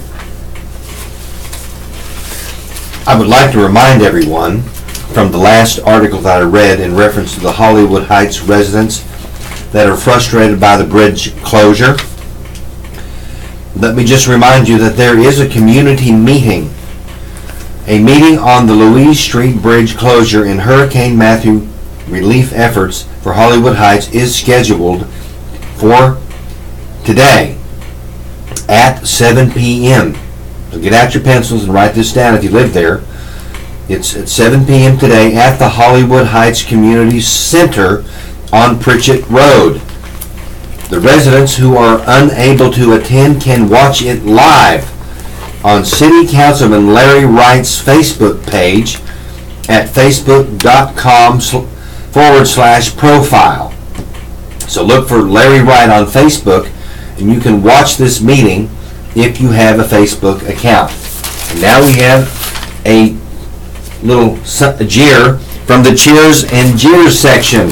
I would like to remind everyone from the last article that I read in reference to the Hollywood Heights residents that are frustrated by the bridge closure. Let me just remind you that there is a community meeting. A meeting on the Louise Street Bridge closure and Hurricane Matthew relief efforts for Hollywood Heights is scheduled for today at 7 p.m. So get out your pencils and write this down if you live there. It's at 7 p.m. today at the Hollywood Heights Community Center on Pritchett Road. The residents who are unable to attend can watch it live on City Councilman Larry Wright's Facebook page at facebook.com/profile. So look for Larry Wright on Facebook and you can watch this meeting if you have a Facebook account. And now we have a little jeer from the Cheers and Jeers section.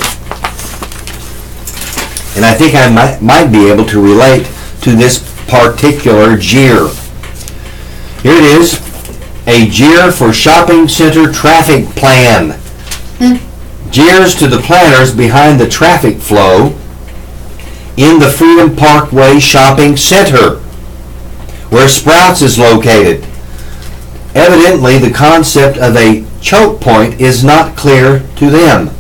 And I think I might be able to relate to this particular jeer. Here it is, a jeer for shopping center traffic plan. Jeers to the planners behind the traffic flow in the Freedom Parkway Shopping Center, where Sprouts is located. Evidently, the concept of a choke point is not clear to them.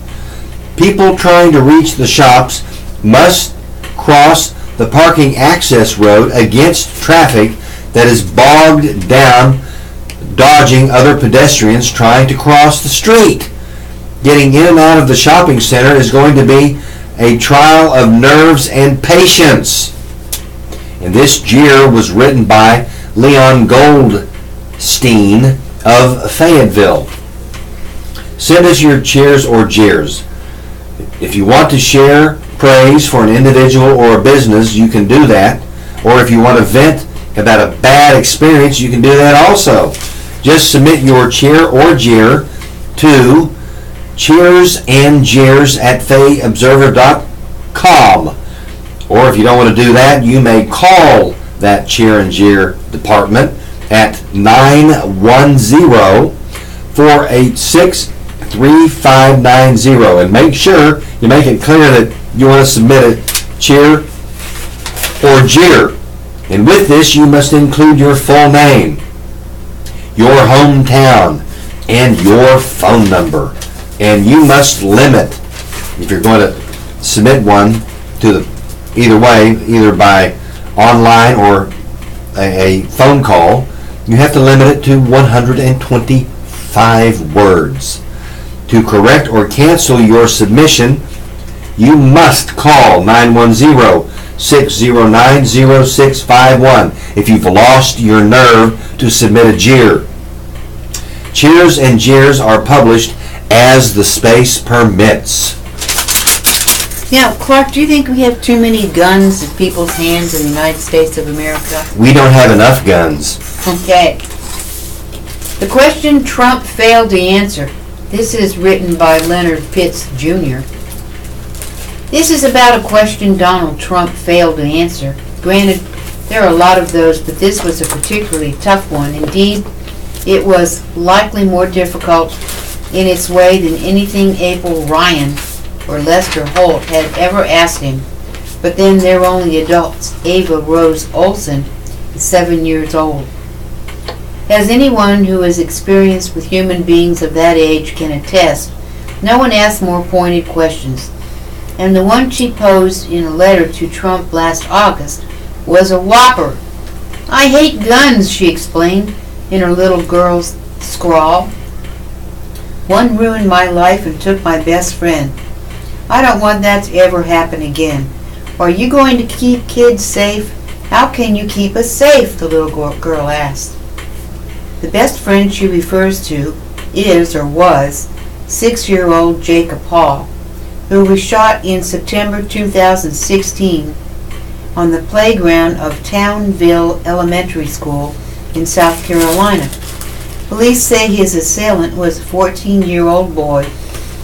People trying to reach the shops must cross the parking access road against traffic that is bogged down, dodging other pedestrians trying to cross the street. Getting in and out of the shopping center is going to be a trial of nerves and patience. And this jeer was written by Leon Goldstein of Fayetteville. Send us your cheers or jeers. If you want to share praise for an individual or a business, you can do that. Or if you want to vent about a bad experience, you can do that also. Just submit your cheer or jeer to cheersandjeers@fayobserver.com. Or if you don't want to do that, you may call that cheer and jeer department at 910-486-3590. And make sure you make it clear that you want to submit a cheer or jeer. And with this, you must include your full name, your hometown, and your phone number. And you must limit, if you're going to submit one, to either way, either by online or a phone call, you have to limit it to 125 words. To correct or cancel your submission, you must call 910-609-0651 if you've lost your nerve to submit a jeer. Cheers and jeers are published as the space permits. Now, Clark, do you think we have too many guns in people's hands in the United States of America? We don't have enough guns. Okay. The question Trump failed to answer. This is written by Leonard Pitts, Jr. This is about a question Donald Trump failed to answer. Granted, there are a lot of those, but this was a particularly tough one. Indeed, it was likely more difficult in its way than anything Abel Ryan or Lester Holt had ever asked him. But then there were only adults. Ava Rose Olson is 7 years old. As anyone who is experienced with human beings of that age can attest, no one asked more pointed questions. And the one she posed in a letter to Trump last August was a whopper. "I hate guns," she explained in her little girl's scrawl. "One ruined my life and took my best friend. I don't want that to ever happen again. Are you going to keep kids safe? How can you keep us safe?" the little girl asked. The best friend she refers to is, or was, 6-year-old Jacob Hall, who was shot in September 2016 on the playground of Townville Elementary School in South Carolina. Police say his assailant was a 14-year-old boy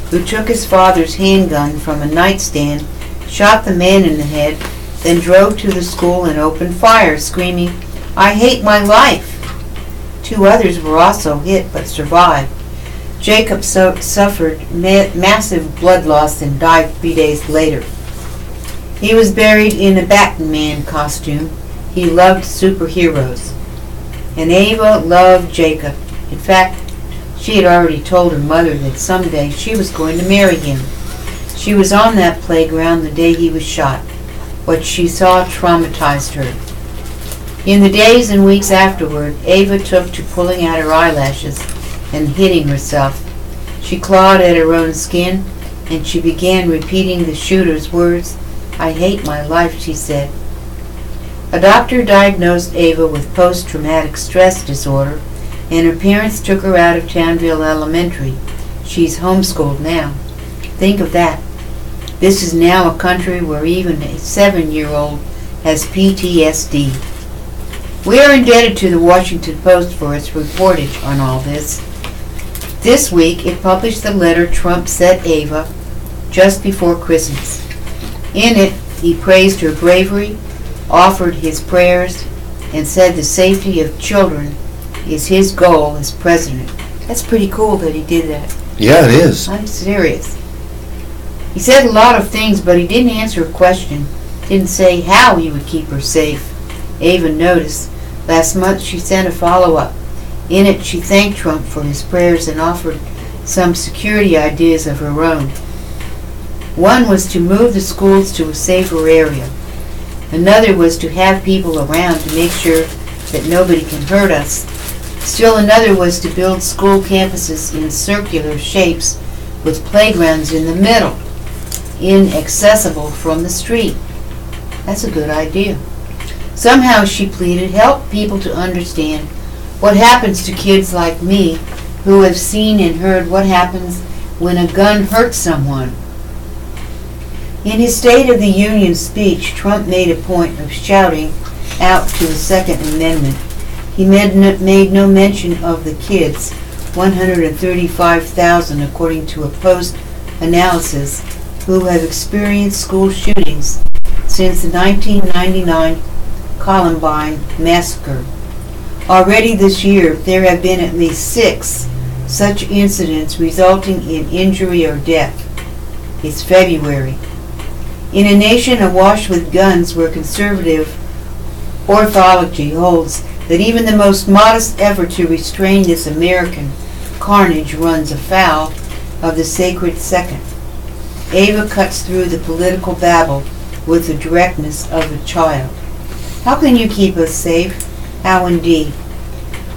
who took his father's handgun from a nightstand, shot the man in the head, then drove to the school and opened fire, screaming, "I hate my life." 2 others were also hit but survived. Jacob suffered massive blood loss and died 3 days later. He was buried in a Batman costume. He loved superheroes. And Ava loved Jacob. In fact, she had already told her mother that someday she was going to marry him. She was on that playground the day he was shot. What she saw traumatized her. In the days and weeks afterward, Ava took to pulling out her eyelashes and hitting herself. She clawed at her own skin, and she began repeating the shooter's words. "I hate my life," she said. A doctor diagnosed Ava with post-traumatic stress disorder, and her parents took her out of Townville Elementary. She's homeschooled now. Think of that. This is now a country where even a 7-year-old has PTSD. We are indebted to the Washington Post for its reportage on all this. This week, it published the letter Trump sent Ava just before Christmas. In it, he praised her bravery, offered his prayers, and said the safety of children is his goal as president. That's pretty cool that he did that. Yeah, it is. I'm serious. He said a lot of things, but he didn't answer a question. Didn't say how he would keep her safe. Ava noticed. Last month she sent a follow-up. In it, she thanked Trump for his prayers and offered some security ideas of her own. One was to move the schools to a safer area. Another was to have people around to make sure that nobody can hurt us. Still another was to build school campuses in circular shapes with playgrounds in the middle, inaccessible from the street. That's a good idea. Somehow, she pleaded, help people to understand what happens to kids like me who have seen and heard what happens when a gun hurts someone. In his State of the Union speech, Trump made a point of shouting out to the Second Amendment. He made no mention of the kids, 135,000 according to a post-analysis, who have experienced school shootings since the 1999 Columbine massacre. Already this year, there have been at least 6 such incidents resulting in injury or death. It's February. In a nation awash with guns where conservative orthodoxy holds that even the most modest effort to restrain this American carnage runs afoul of the sacred second. Ava cuts through the political babble with the directness of a child. How can you keep us safe? How indeed?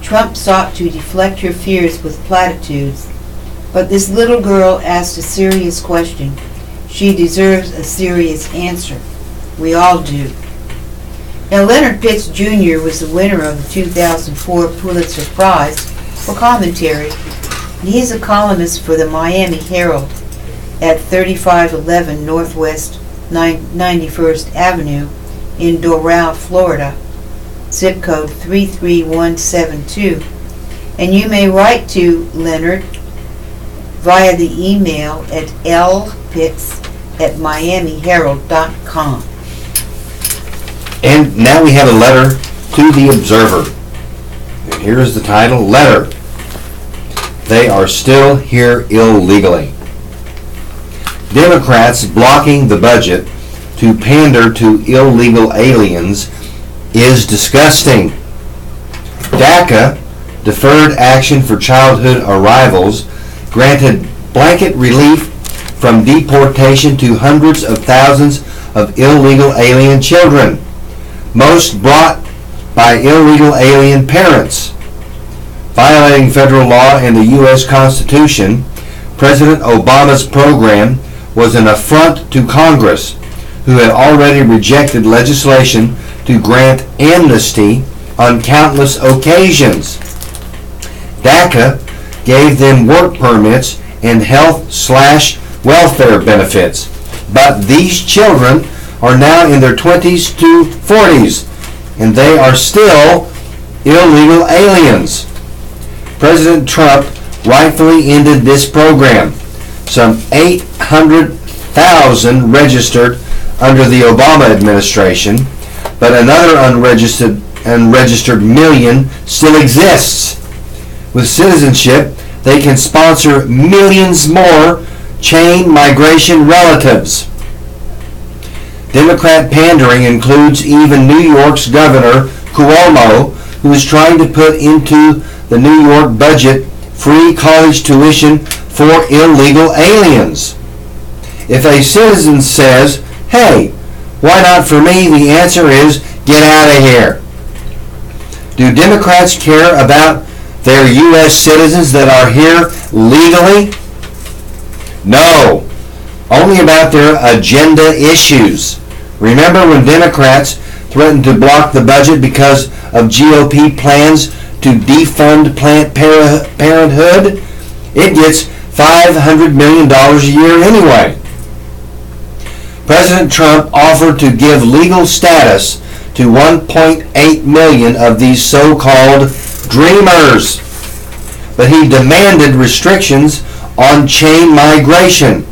Trump sought to deflect her fears with platitudes, but this little girl asked a serious question. She deserves a serious answer. We all do. Now, Leonard Pitts Jr. was the winner of the 2004 Pulitzer Prize for commentary, and he's a columnist for the Miami Herald at 3511 Northwest 91st Avenue in Doral, Florida, zip code 33172. And you may write to Leonard via the email at lpitts@miamiherald.com. And now we have a letter to the Observer. And here's the title, Letter. They are still here illegally. Democrats blocking the budget to pander to illegal aliens is disgusting. DACA, Deferred Action for Childhood Arrivals, granted blanket relief from deportation to hundreds of thousands of illegal alien children, most brought by illegal alien parents. Violating federal law and the U.S. Constitution, President Obama's program was an affront to Congress, who had already rejected legislation to grant amnesty on countless occasions. DACA gave them work permits and health/welfare benefits, but these children are now in their 20s to 40s, and they are still illegal aliens. President Trump rightfully ended this program. Some 800,000 registered under the Obama administration, but another unregistered million still exists. With citizenship, they can sponsor millions more chain migration relatives. Democrat pandering includes even New York's Governor Cuomo, who is trying to put into the New York budget free college tuition for illegal aliens. If a citizen says, hey, why not for me? The answer is, get out of here. Do Democrats care about their U.S. citizens that are here legally? No. Only about their agenda issues. Remember when Democrats threatened to block the budget because of GOP plans to defund Planned Parenthood? It gets $500 million a year anyway. President Trump offered to give legal status to 1.8 million of these so-called dreamers, but he demanded restrictions on chain migration,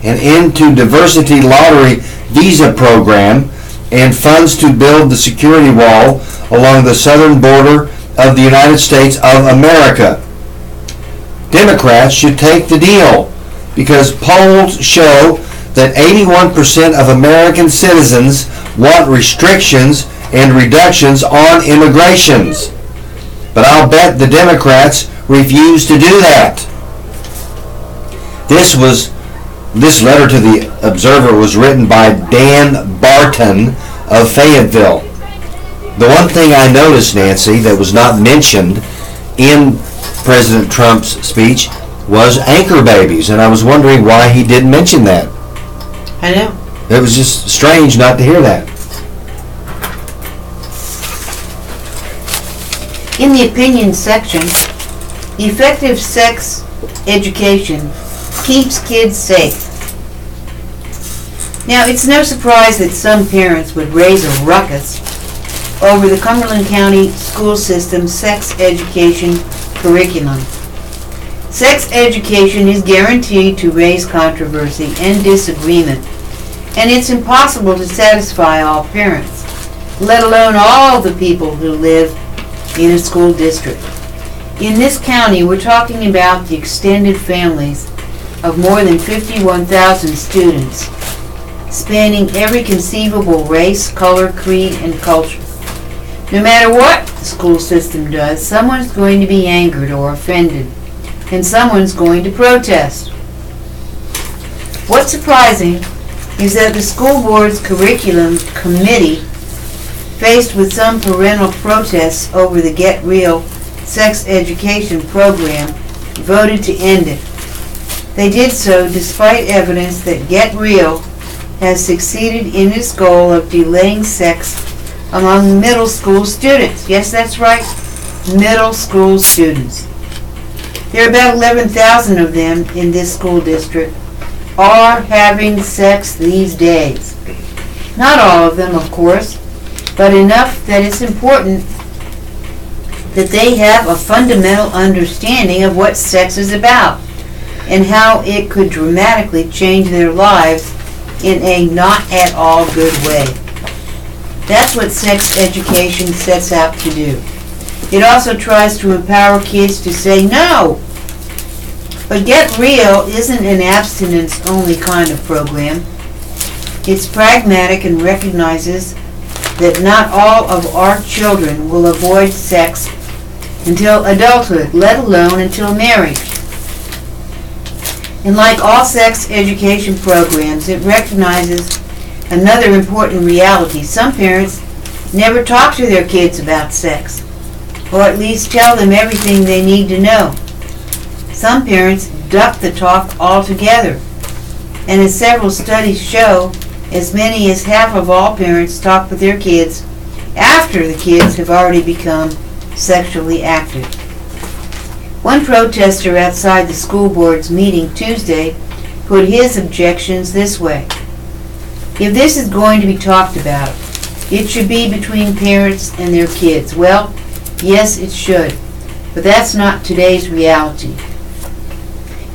an end to diversity lottery visa program, and funds to build the security wall along the southern border of the United States of America. Democrats should take the deal because polls show that 81% of American citizens want restrictions and reductions on immigrations. But I'll bet the Democrats refuse to do that. This letter to the Observer was written by Dan Barton of Fayetteville. The one thing I noticed, Nancy, that was not mentioned in President Trump's speech was anchor babies, and I was wondering why he didn't mention that. I know. It was just strange not to hear that. In the opinion section, effective sex education keeps kids safe. Now, it's no surprise that some parents would raise a ruckus over the Cumberland County school system's sex education curriculum. Sex education is guaranteed to raise controversy and disagreement, and it's impossible to satisfy all parents, let alone all the people who live in a school district. In this county, we're talking about the extended families of more than 51,000 students, spanning every conceivable race, color, creed, and culture. No matter what the school system does, someone's going to be angered or offended, and someone's going to protest. What's surprising is that the school board's curriculum committee, faced with some parental protests over the Get Real sex education program, voted to end it. They did so despite evidence that Get Real has succeeded in its goal of delaying sex among middle school students. Yes, that's right, middle school students. There are about 11,000 of them in this school district are having sex these days. Not all of them, of course, but enough that it's important that they have a fundamental understanding of what sex is about and how it could dramatically change their lives in a not at all good way. That's what sex education sets out to do. It also tries to empower kids to say no. But Get Real isn't an abstinence-only kind of program. It's pragmatic and recognizes that not all of our children will avoid sex until adulthood, let alone until marriage. And like all sex education programs, it recognizes another important reality. Some parents never talk to their kids about sex, or at least tell them everything they need to know. Some parents duck the talk altogether, and as several studies show, as many as half of all parents talk with their kids after the kids have already become sexually active. One protester outside the school board's meeting Tuesday put his objections this way. If this is going to be talked about, it should be between parents and their kids. Well, yes, it should, but that's not today's reality.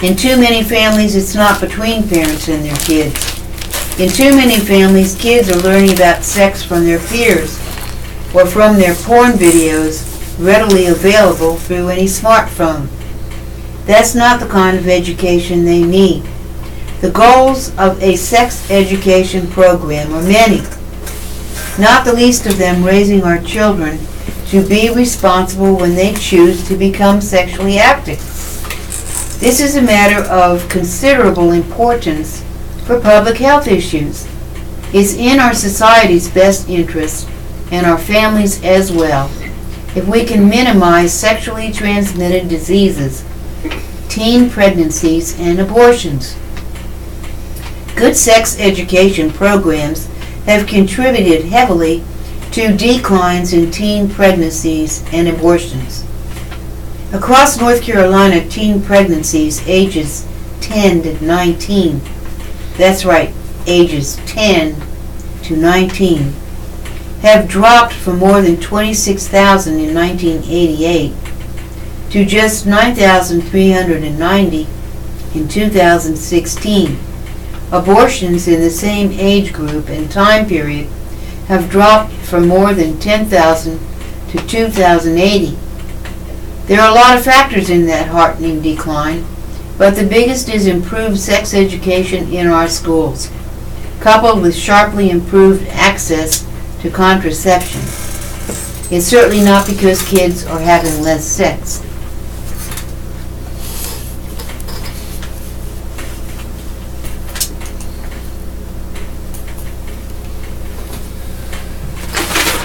In too many families, it's not between parents and their kids. In too many families, kids are learning about sex from their peers or from their porn videos readily available through any smartphone. That's not the kind of education they need. The goals of a sex education program are many, not the least of them raising our children to be responsible when they choose to become sexually active. This is a matter of considerable importance for public health issues. It's in our society's best interest, and our families as well, if we can minimize sexually transmitted diseases, teen pregnancies, and abortions. Good sex education programs have contributed heavily to declines in teen pregnancies and abortions. Across North Carolina, teen pregnancies ages 10 to 19, that's right, ages 10 to 19, have dropped from more than 26,000 in 1988 to just 9,390 in 2016. Abortions in the same age group and time period have dropped from more than 10,000 to 2,080. There are a lot of factors in that heartening decline, but the biggest is improved sex education in our schools, coupled with sharply improved access to contraception. It's certainly not because kids are having less sex.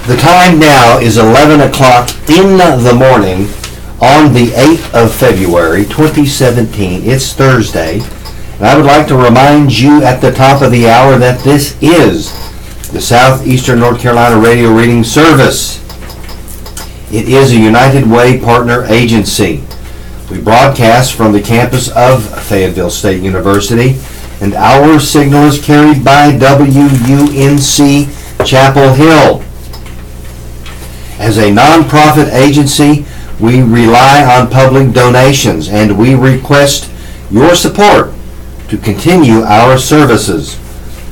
The time now is 11 o'clock in the morning on the 8th of February, 2017. It's Thursday, and I would like to remind you at the top of the hour that this is the Southeastern North Carolina Radio Reading Service. It is a United Way partner agency. We broadcast from the campus of Fayetteville State University, and our signal is carried by WUNC Chapel Hill. As a nonprofit agency, we rely on public donations, and we request your support to continue our services.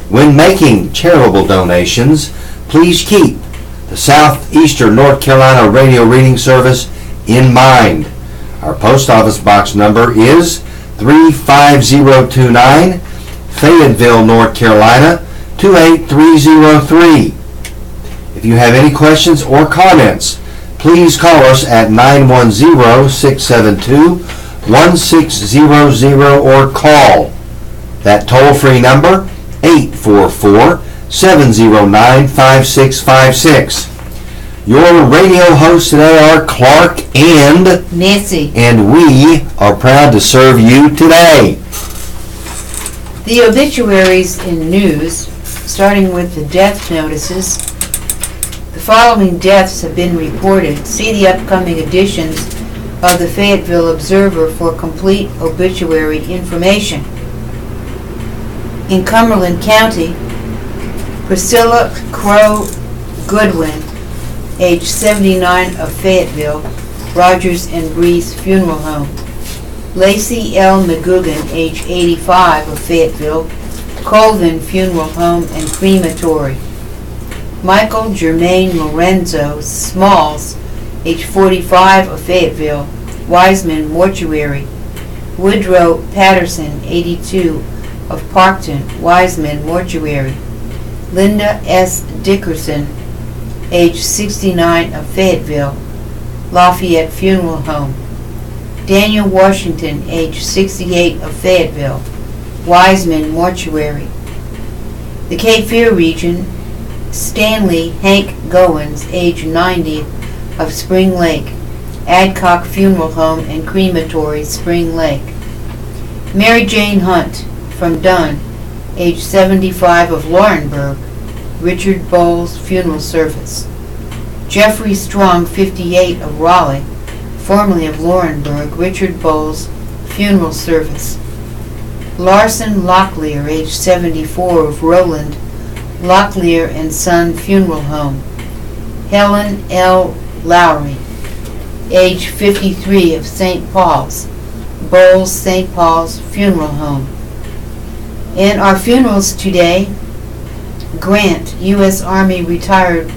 When making charitable donations, please keep the Southeastern North Carolina Radio Reading Service in mind. Our post office box number is 35029, Fayetteville, North Carolina 28303. If you have any questions or comments, please call us at 910-672-1600 or call that toll-free number 844-709-5656. Your radio hosts today are Clark and Nancy. And we are proud to serve you today. The obituaries in news, starting with the death notices. The following deaths have been reported. See the upcoming editions of the Fayeville Observer for complete obituary information. In Cumberland County, Priscilla Crow Goodwin, age 79 of Fayetteville, Rogers and Breeze Funeral Home. Lacey L. McGugan, age 85 of Fayetteville, Colvin Funeral Home and Crematory. Michael Germain Lorenzo Smalls, age 45 of Fayetteville, Wiseman Mortuary. Woodrow Patterson, 82 of Parkton, Wiseman Mortuary. Linda S. Dickerson, age 69 of Fayetteville, Lafayette Funeral Home. Daniel Washington, age 68 of Fayetteville, Wiseman Mortuary. The Cape Fear region, Stanley Hank Goins, age 90 of Spring Lake, Adcock Funeral Home and Crematory, Spring Lake. Mary Jane Hunt from Dunn, age 75 of Laurinburg, Richard Bowles Funeral Service. Jeffrey Strong, 58 of Raleigh, formerly of Laurinburg, Richard Bowles Funeral Service. Larson Locklear, age 74 of Rowland, Locklear and Son Funeral Home. Helen L. Lowry, age 53 of St. Paul's, Bowles St. Paul's Funeral Home. And our funerals today: Grant, U.S. Army retired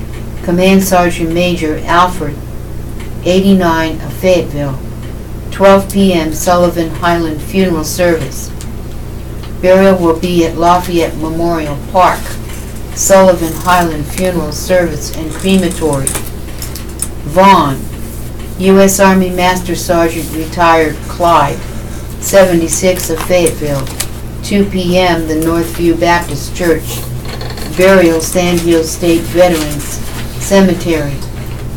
Command Sergeant Major Alfred, 89 of Fayetteville, 12 p.m. Sullivan Highland Funeral Service. Burial will be at Lafayette Memorial Park, Sullivan Highland Funeral Service and Crematory. Vaughn, U.S. Army Master Sergeant retired Clyde, 76 of Fayetteville, 2 p.m. the Northview Baptist Church. Burial Sandhill State Veterans Cemetery,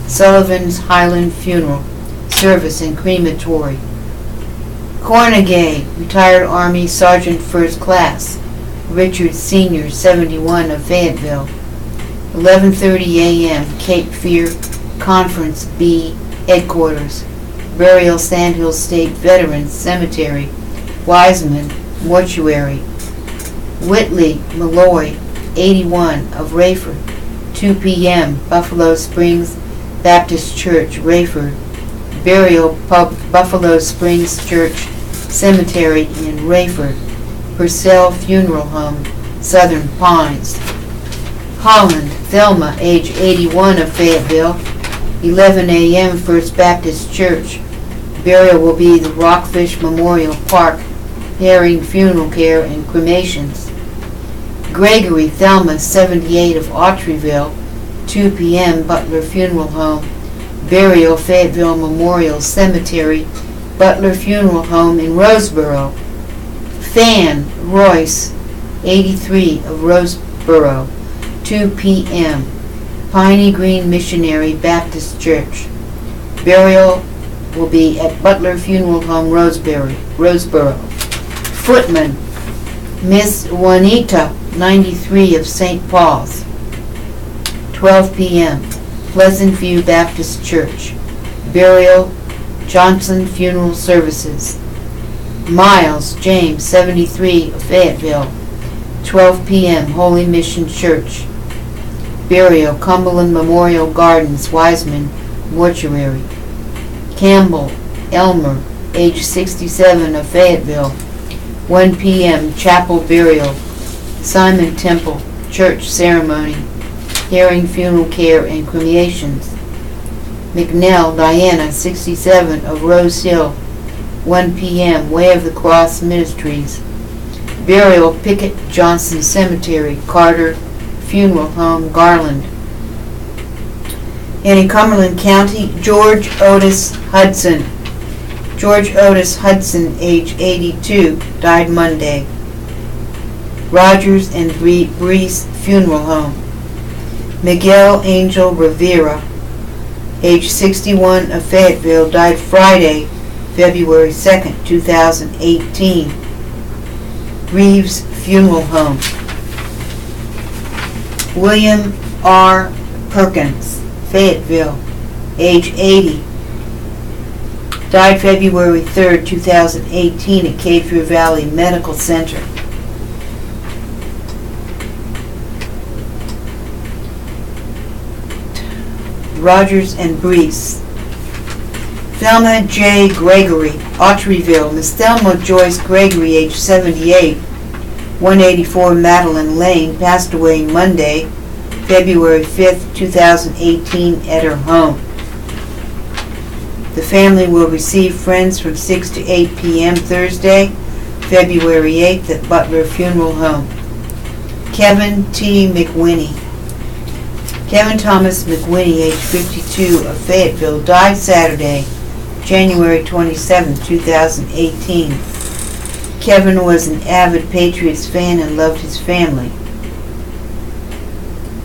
Sullivan's Highland Funeral Service and Crematory. Cornegay, retired Army Sergeant First Class, Richard Sr., 71 of Fayetteville, 11:30 a.m. Cape Fear Conference B Headquarters. Burial Sandhill State Veterans Cemetery, Wiseman Mortuary. Whitley Malloy, 81 of Rayford, 2 p.m. Buffalo Springs Baptist Church, Rayford. Burial Buffalo Springs Church Cemetery in Rayford. Purcell Funeral Home, Southern Pines. Holland Thelma, age 81 of Fayetteville, 11 a.m. First Baptist Church. Burial will be the Rockfish Memorial Park, Herring Funeral Care and Cremations. Gregory Thelma, 78 of Autryville, 2 p.m. Butler Funeral Home. Burial Fayetteville Memorial Cemetery, Butler Funeral Home in Roseboro. Fan Royce, 83 of Roseboro, 2 p.m. Piney Green Missionary Baptist Church. Burial will be at Butler Funeral Home, Roseboro. Footman, Miss Juanita, 93 of St. Paul's. 12 p.m. Pleasant View Baptist Church. Burial, Johnson Funeral Services. Miles James, 73 of Fayetteville. 12 p.m. Holy Mission Church. Burial, Cumberland Memorial Gardens, Wiseman Mortuary. Campbell Elmer, age 67 of Fayetteville. 1 p.m. Chapel Burial. Simon Temple Church Ceremony. Hearing Funeral Care and Cremations. McNell Diana, 67 of Rose Hill. 1 p.m. Way of the Cross Ministries. Burial, Pickett Johnson Cemetery, Carter Funeral Home, Garland. And in Cumberland County, George Otis Hudson. George Otis Hudson, age 82, died Monday. Rogers and Brees Funeral Home. Miguel Angel Rivera, age 61 of Fayetteville, died Friday, February 2nd, 2018. Reeves Funeral Home. William R. Perkins, Fayetteville, age 80, died February 3rd, 2018 at Cadre Valley Medical Center. Rogers and Brees. Thelma J. Gregory, Autryville. Miss Thelma Joyce Gregory, age 78, 184 Madeline Lane, passed away Monday, February 5th, 2018, at her home. The family will receive friends from 6 to 8 p.m. Thursday, February 8th, at Butler Funeral Home. Kevin T. McWhinney. Kevin Thomas McWhinney, age 52, of Fayetteville, died Saturday, January 27, 2018. Kevin was an avid Patriots fan and loved his family.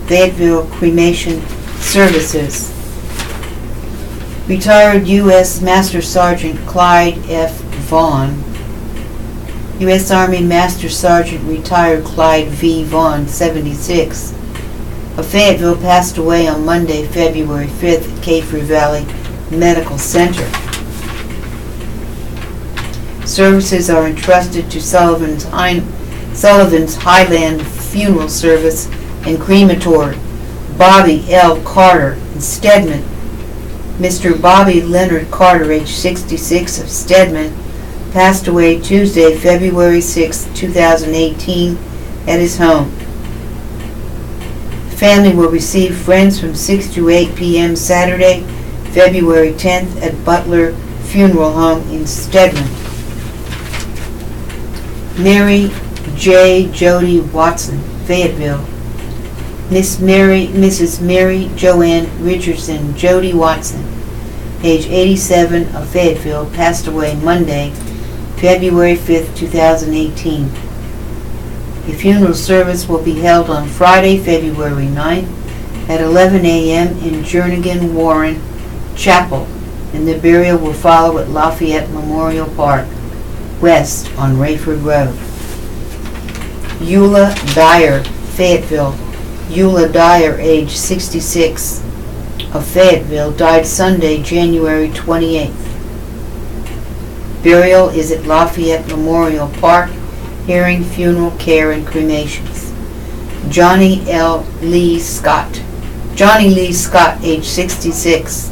Fayetteville Cremation Services. Retired U.S. Master Sergeant Clyde F. Vaughn. U.S. Army Master Sergeant retired Clyde V. Vaughn, 76, of Fayetteville, passed away on Monday, February 5th at Cadre Valley Medical Center. Services are entrusted to Sullivan's Highland Funeral Service and Crematory. Bobby L. Carter in Stedman. Mr. Bobby Leonard Carter, age 66, of Stedman, passed away Tuesday, February 6, 2018, at his home. The family will receive friends from 6 to 8 p.m. Saturday, February 10th, at Butler Funeral Home in Stedman. Mary J. Jody Watson, Fayetteville. Mrs. Mary Joanne Richardson Jody Watson, age 87, of Fayetteville, passed away Monday, February 5th, 2018. A funeral service will be held on Friday, February 9th at 11 a.m. in Jernigan Warren Chapel, and the burial will follow at Lafayette Memorial Park, west on Rayford Road. Eula Dyer, Fayetteville. Eula Dyer, age 66, of Fayetteville, died Sunday, January 28th. Burial is at Lafayette Memorial Park, hearing funeral care and cremations. Johnny Lee Scott, age 66,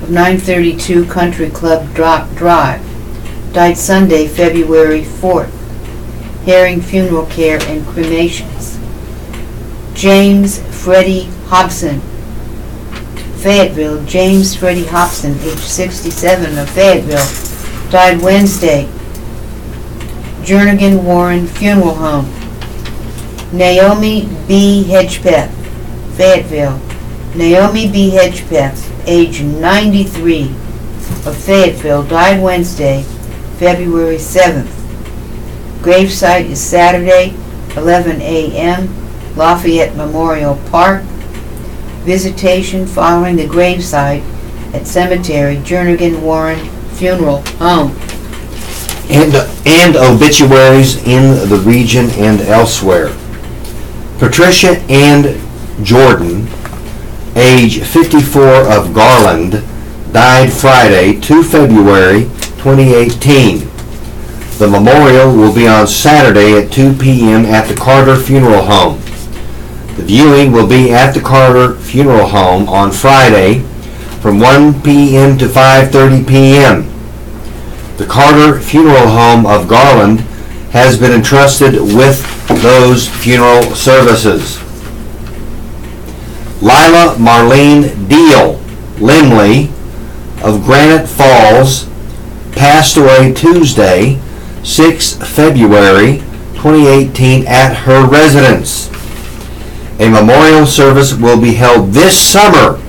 of 932 Country Club Drive, died Sunday, February 4th, hearing funeral care and cremations. James Freddie Hobson, Fayetteville. James Freddie Hobson, age 67, of Fayetteville, died Wednesday. Jernigan Warren Funeral Home. Naomi B. Hedgepeth, Fayetteville. Naomi B. Hedgepeth, age 93, of Fayetteville, died Wednesday, February 7th. Gravesite is Saturday, 11 a.m., Lafayette Memorial Park. Visitation following the gravesite at Cemetery, Jernigan Warren Funeral Home. And obituaries in the region and elsewhere. Patricia Ann Jordan, age 54, of Garland, died Friday, 2 February 2018. The memorial will be on Saturday at 2 p.m. at the Carter Funeral Home. The viewing will be at the Carter Funeral Home on Friday from 1 p.m. to 5:30 p.m. The Carter Funeral Home of Garland has been entrusted with those funeral services. Lila Marlene Deal Limley of Granite Falls passed away Tuesday, 6 February 2018 at her residence. A memorial service will be held this summer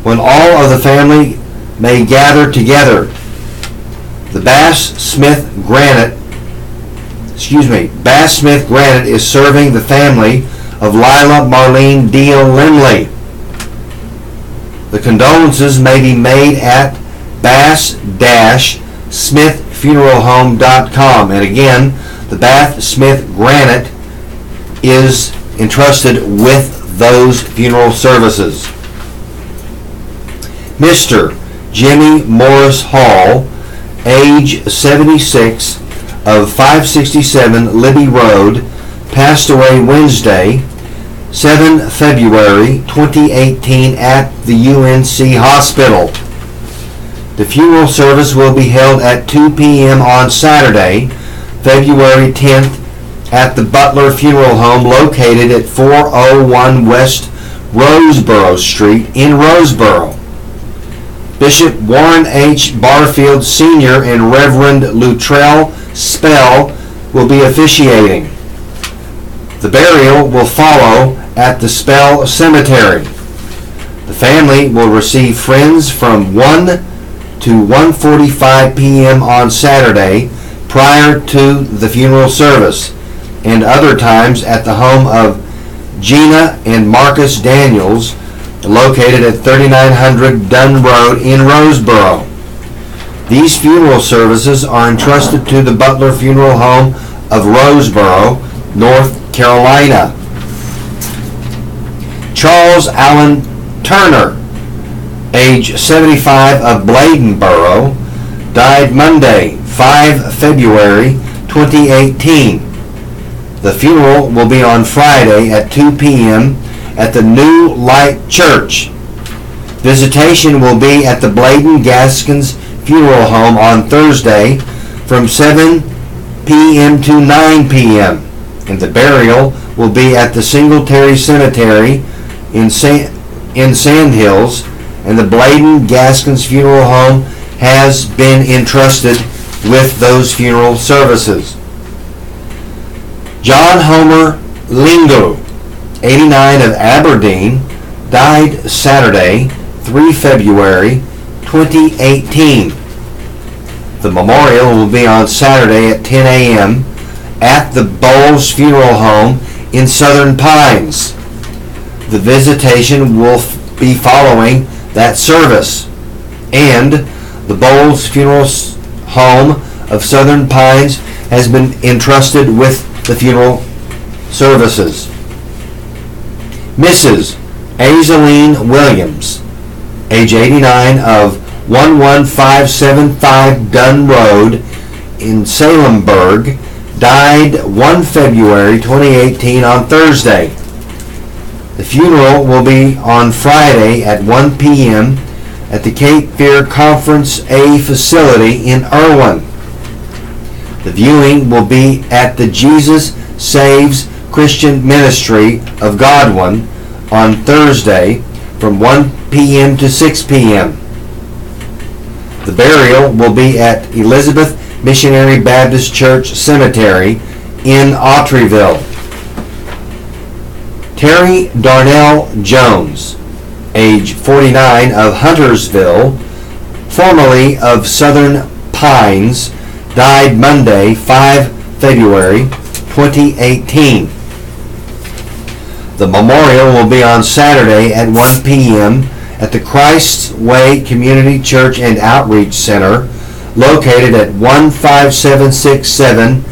when all of the family may gather together. The Bass Smith Granite is serving the family of Lila Marlene Deal Limley. The condolences may be made at bass-smithfuneralhome.com. And again, the Bass Smith Granite is entrusted with those funeral services. Mr. Jimmy Morris Hall, age 76, of 567 Libby Road, passed away Wednesday, 7 February 2018 at the UNC Hospital. The funeral service will be held at 2 p.m. on Saturday, February 10th at the Butler Funeral Home located at 401 West Roseboro Street in Roseboro. Bishop Warren H. Barfield Sr. and Reverend Luttrell Spell will be officiating. The burial will follow at the Spell Cemetery. The family will receive friends from 1 to 1:45 p.m. on Saturday prior to the funeral service, and other times at the home of Gina and Marcus Daniels, located at 3900 Dunn Road in Roseboro. These funeral services are entrusted to the Butler Funeral Home of Roseboro, North Carolina. Charles Allen Turner, age 75, of Bladenboro, died Monday, 5 February 2018. The funeral will be on Friday at 2 p.m. at the New Light Church. Visitation will be at the Bladen Gaskins Funeral Home on Thursday from 7 p.m. to 9 p.m. and the burial will be at the Singletary Cemetery in Sand Hills, and the Bladen Gaskins Funeral Home has been entrusted with those funeral services. John Homer Lingo, 89, of Aberdeen, died Saturday, 3 February 2018. The memorial will be on Saturday at 10 a.m. at the Bowles Funeral Home in Southern Pines. The visitation will be following that service, and the Bowles Funeral Home of Southern Pines has been entrusted with the funeral services. Mrs. Aizaline Williams, age 89, of 11575 Dunn Road in Salemburg, died 1 February 2018 on Thursday. The funeral will be on Friday at 1 p.m. at the Cape Fear Conference A facility in Irwin. The viewing will be at the Jesus Saves Christian Ministry of Godwin on Thursday from 1 p.m. to 6 p.m. The burial will be at Elizabeth Missionary Baptist Church Cemetery in Autryville. Terry Darnell Jones, age 49, of Huntersville, formerly of Southern Pines, died Monday, 5 February 2018. The memorial will be on Saturday at 1 p.m. at the Christ's Way Community Church and Outreach Center, located at 15767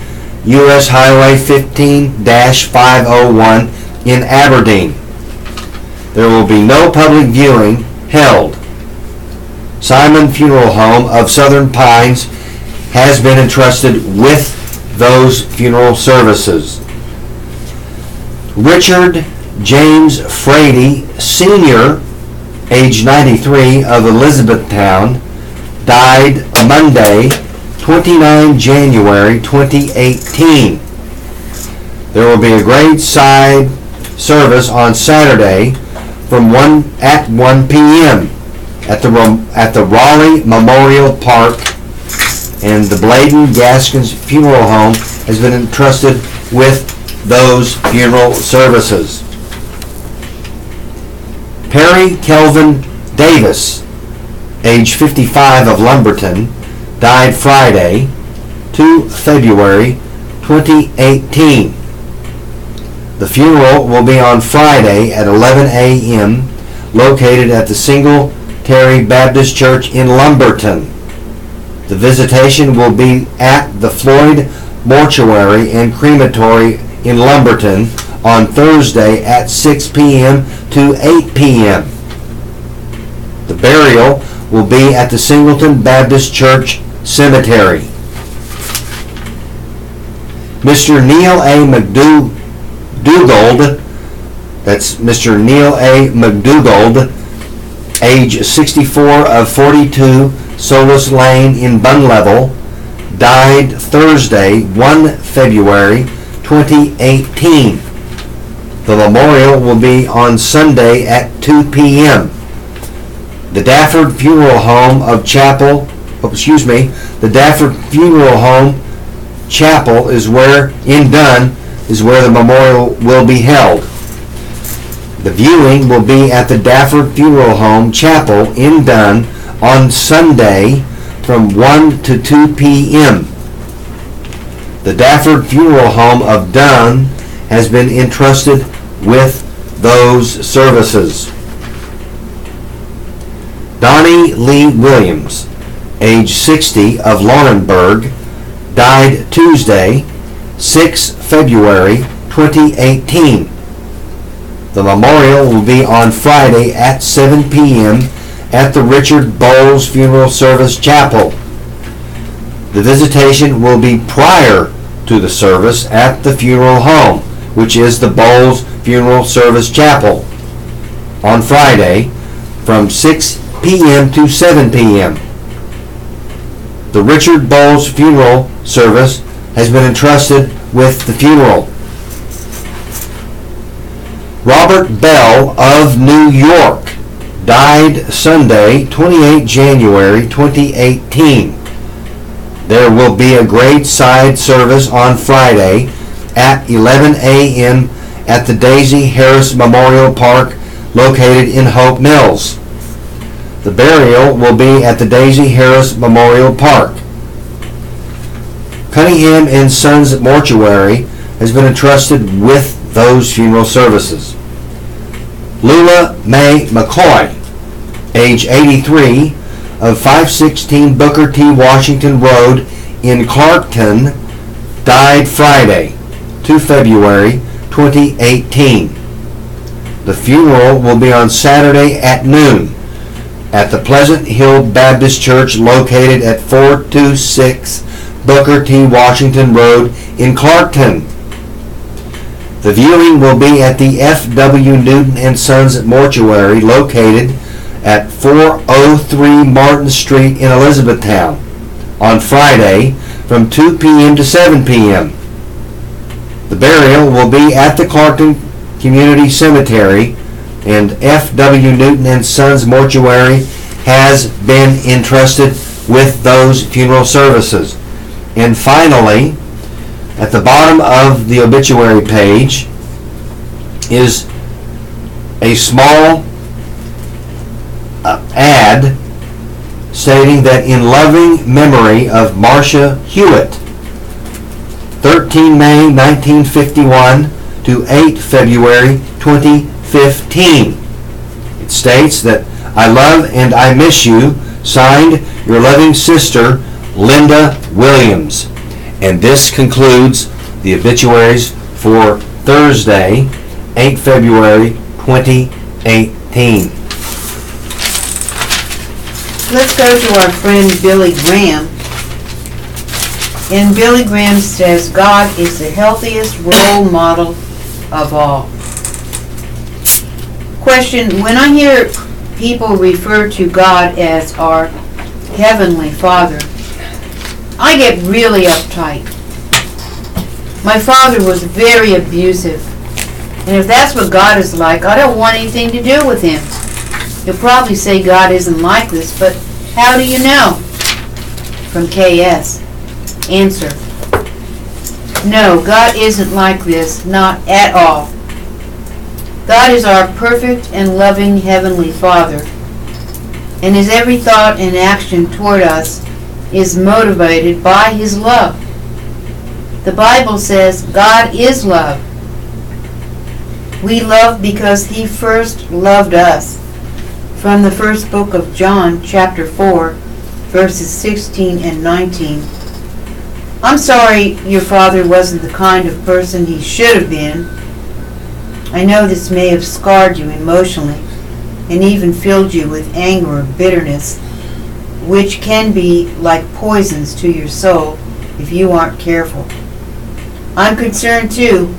U.S. Highway 15-501 in Aberdeen. There will be no public viewing held. Simon Funeral Home of Southern Pines has been entrusted with those funeral services. Richard James Frady, Sr., age 93, of Elizabethtown, died Monday, 29 January 2018. There will be a graveside service on Saturday from 1 p.m. at the Raleigh Memorial Park, and the Bladen Gaskins Funeral Home has been entrusted with those funeral services. Perry Kelvin Davis, age 55, of Lumberton, died Friday, 2 February 2018. The funeral will be on Friday at 11 a.m. located at the Singletary Baptist Church in Lumberton. The visitation will be at the Floyd Mortuary and Crematory in Lumberton on Thursday at 6 p.m. to 8 p.m. The burial will be at the Singleton Baptist Church Cemetery. Mr. Neil A. McDougald, that's Mr. Neil A. McDougald, age 64, of 42 Solus Lane in Bunlevel, died Thursday, 1 February 2018. The memorial will be on Sunday at 2 p.m. The Dafford Funeral Home Chapel is where the memorial will be held. The viewing will be at the Dafford Funeral Home Chapel in Dunn on Sunday from 1 to 2 p.m. The Dafford Funeral Home of Dunn has been entrusted with those services. Donnie Lee Williams, age 60, of Laurenburg, died Tuesday, 6 February 2018. The memorial will be on Friday at 7 p.m. at the Richard Bowles Funeral Service Chapel. The visitation will be prior to the service at the funeral home, which is the Bowles Funeral Service Chapel, on Friday from 6 p.m. to 7 p.m. The Richard Bowles Funeral Service has been entrusted with the funeral. Robert Bell of New York died Sunday, 28 January 2018. There will be a graveside service on Friday at 11 a.m. at the Daisy Harris Memorial Park located in Hope Mills. The burial will be at the Daisy Harris Memorial Park. Cunningham and Sons Mortuary has been entrusted with those funeral services. Lula Mae McCoy, age 83, of 516 Booker T. Washington Road in Clarkton, died Friday, 2 February 2018. The funeral will be on Saturday at noon at the Pleasant Hill Baptist Church located at 426 Booker T. Washington Road in Clarkton. The viewing will be at the F.W. Newton and Sons Mortuary located at 403 Martin Street in Elizabethtown on Friday from 2 p.m. to 7 p.m. The burial will be at the Clarkton Community Cemetery, and F.W. Newton and Sons Mortuary has been entrusted with those funeral services. And finally, at the bottom of the obituary page is a small ad stating that in loving memory of Marcia Hewitt, 13 May 1951 to 8 February 2015. It states that, "I love and I miss you," signed your loving sister, Linda Williams. And this concludes the obituaries for Thursday, 8 February 2018. Let's go to our friend Billy Graham. And Billy Graham says, God is the healthiest role model of all. Question, when I hear people refer to God as our Heavenly Father, I get really uptight. My father was very abusive. And if that's what God is like, I don't want anything to do with him. You'll probably say God isn't like this, but how do you know? From KS. Answer. No, God isn't like this, not at all. God is our perfect and loving Heavenly Father, and His every thought and action toward us is motivated by His love. The Bible says God is love. We love because He first loved us. From the first book of John, chapter 4, verses 16 and 19. I'm sorry your father wasn't the kind of person he should have been. I know this may have scarred you emotionally and even filled you with anger or bitterness, which can be like poisons to your soul if you aren't careful. I'm concerned too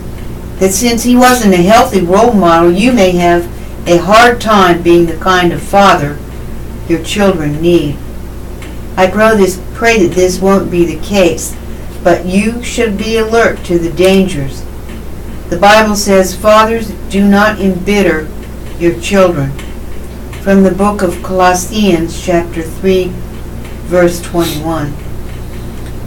that since he wasn't a healthy role model, you may have a hard time being the kind of father your children need. I pray that this won't be the case, but you should be alert to the dangers. The Bible says, fathers, do not embitter your children. From the book of Colossians, chapter 3, verse 21.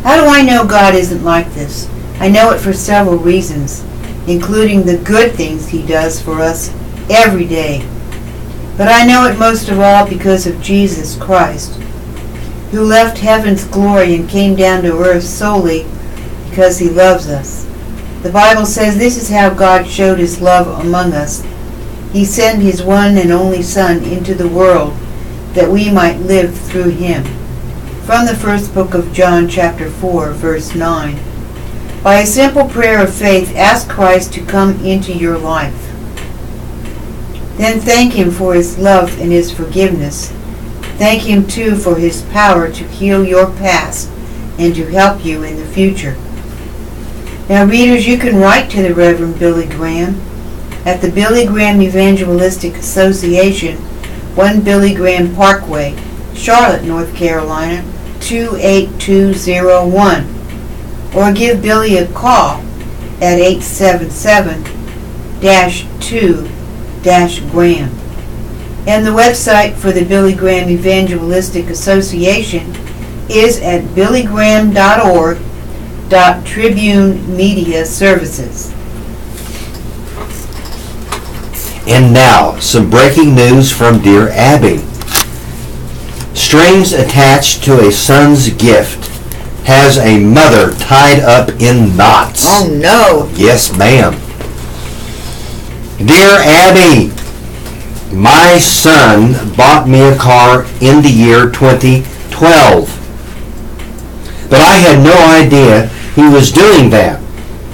How do I know God isn't like this? I know it for several reasons, including the good things He does for us every day. But I know it most of all because of Jesus Christ, who left heaven's glory and came down to earth solely because He loves us. The Bible says this is how God showed His love among us. He sent His one and only Son into the world that we might live through Him. From the first book of John, chapter 4, verse 9. By a simple prayer of faith, ask Christ to come into your life. Then thank Him for His love and His forgiveness. Thank Him too for His power to heal your past and to help you in the future. Now readers, you can write to the Reverend Billy Graham at the Billy Graham Evangelistic Association, 1 Billy Graham Parkway, Charlotte, North Carolina, 28201. Or give Billy a call at 877-2-GRAHAM. And the website for the Billy Graham Evangelistic Association is at billygraham.org.Tribune Media Services. And now, some breaking news from dear Abby. Strings attached to a son's gift has a mother tied up in knots. Oh no! Yes, ma'am. Dear Abby, my son bought me a car in the year 2012. But I had no idea he was doing that.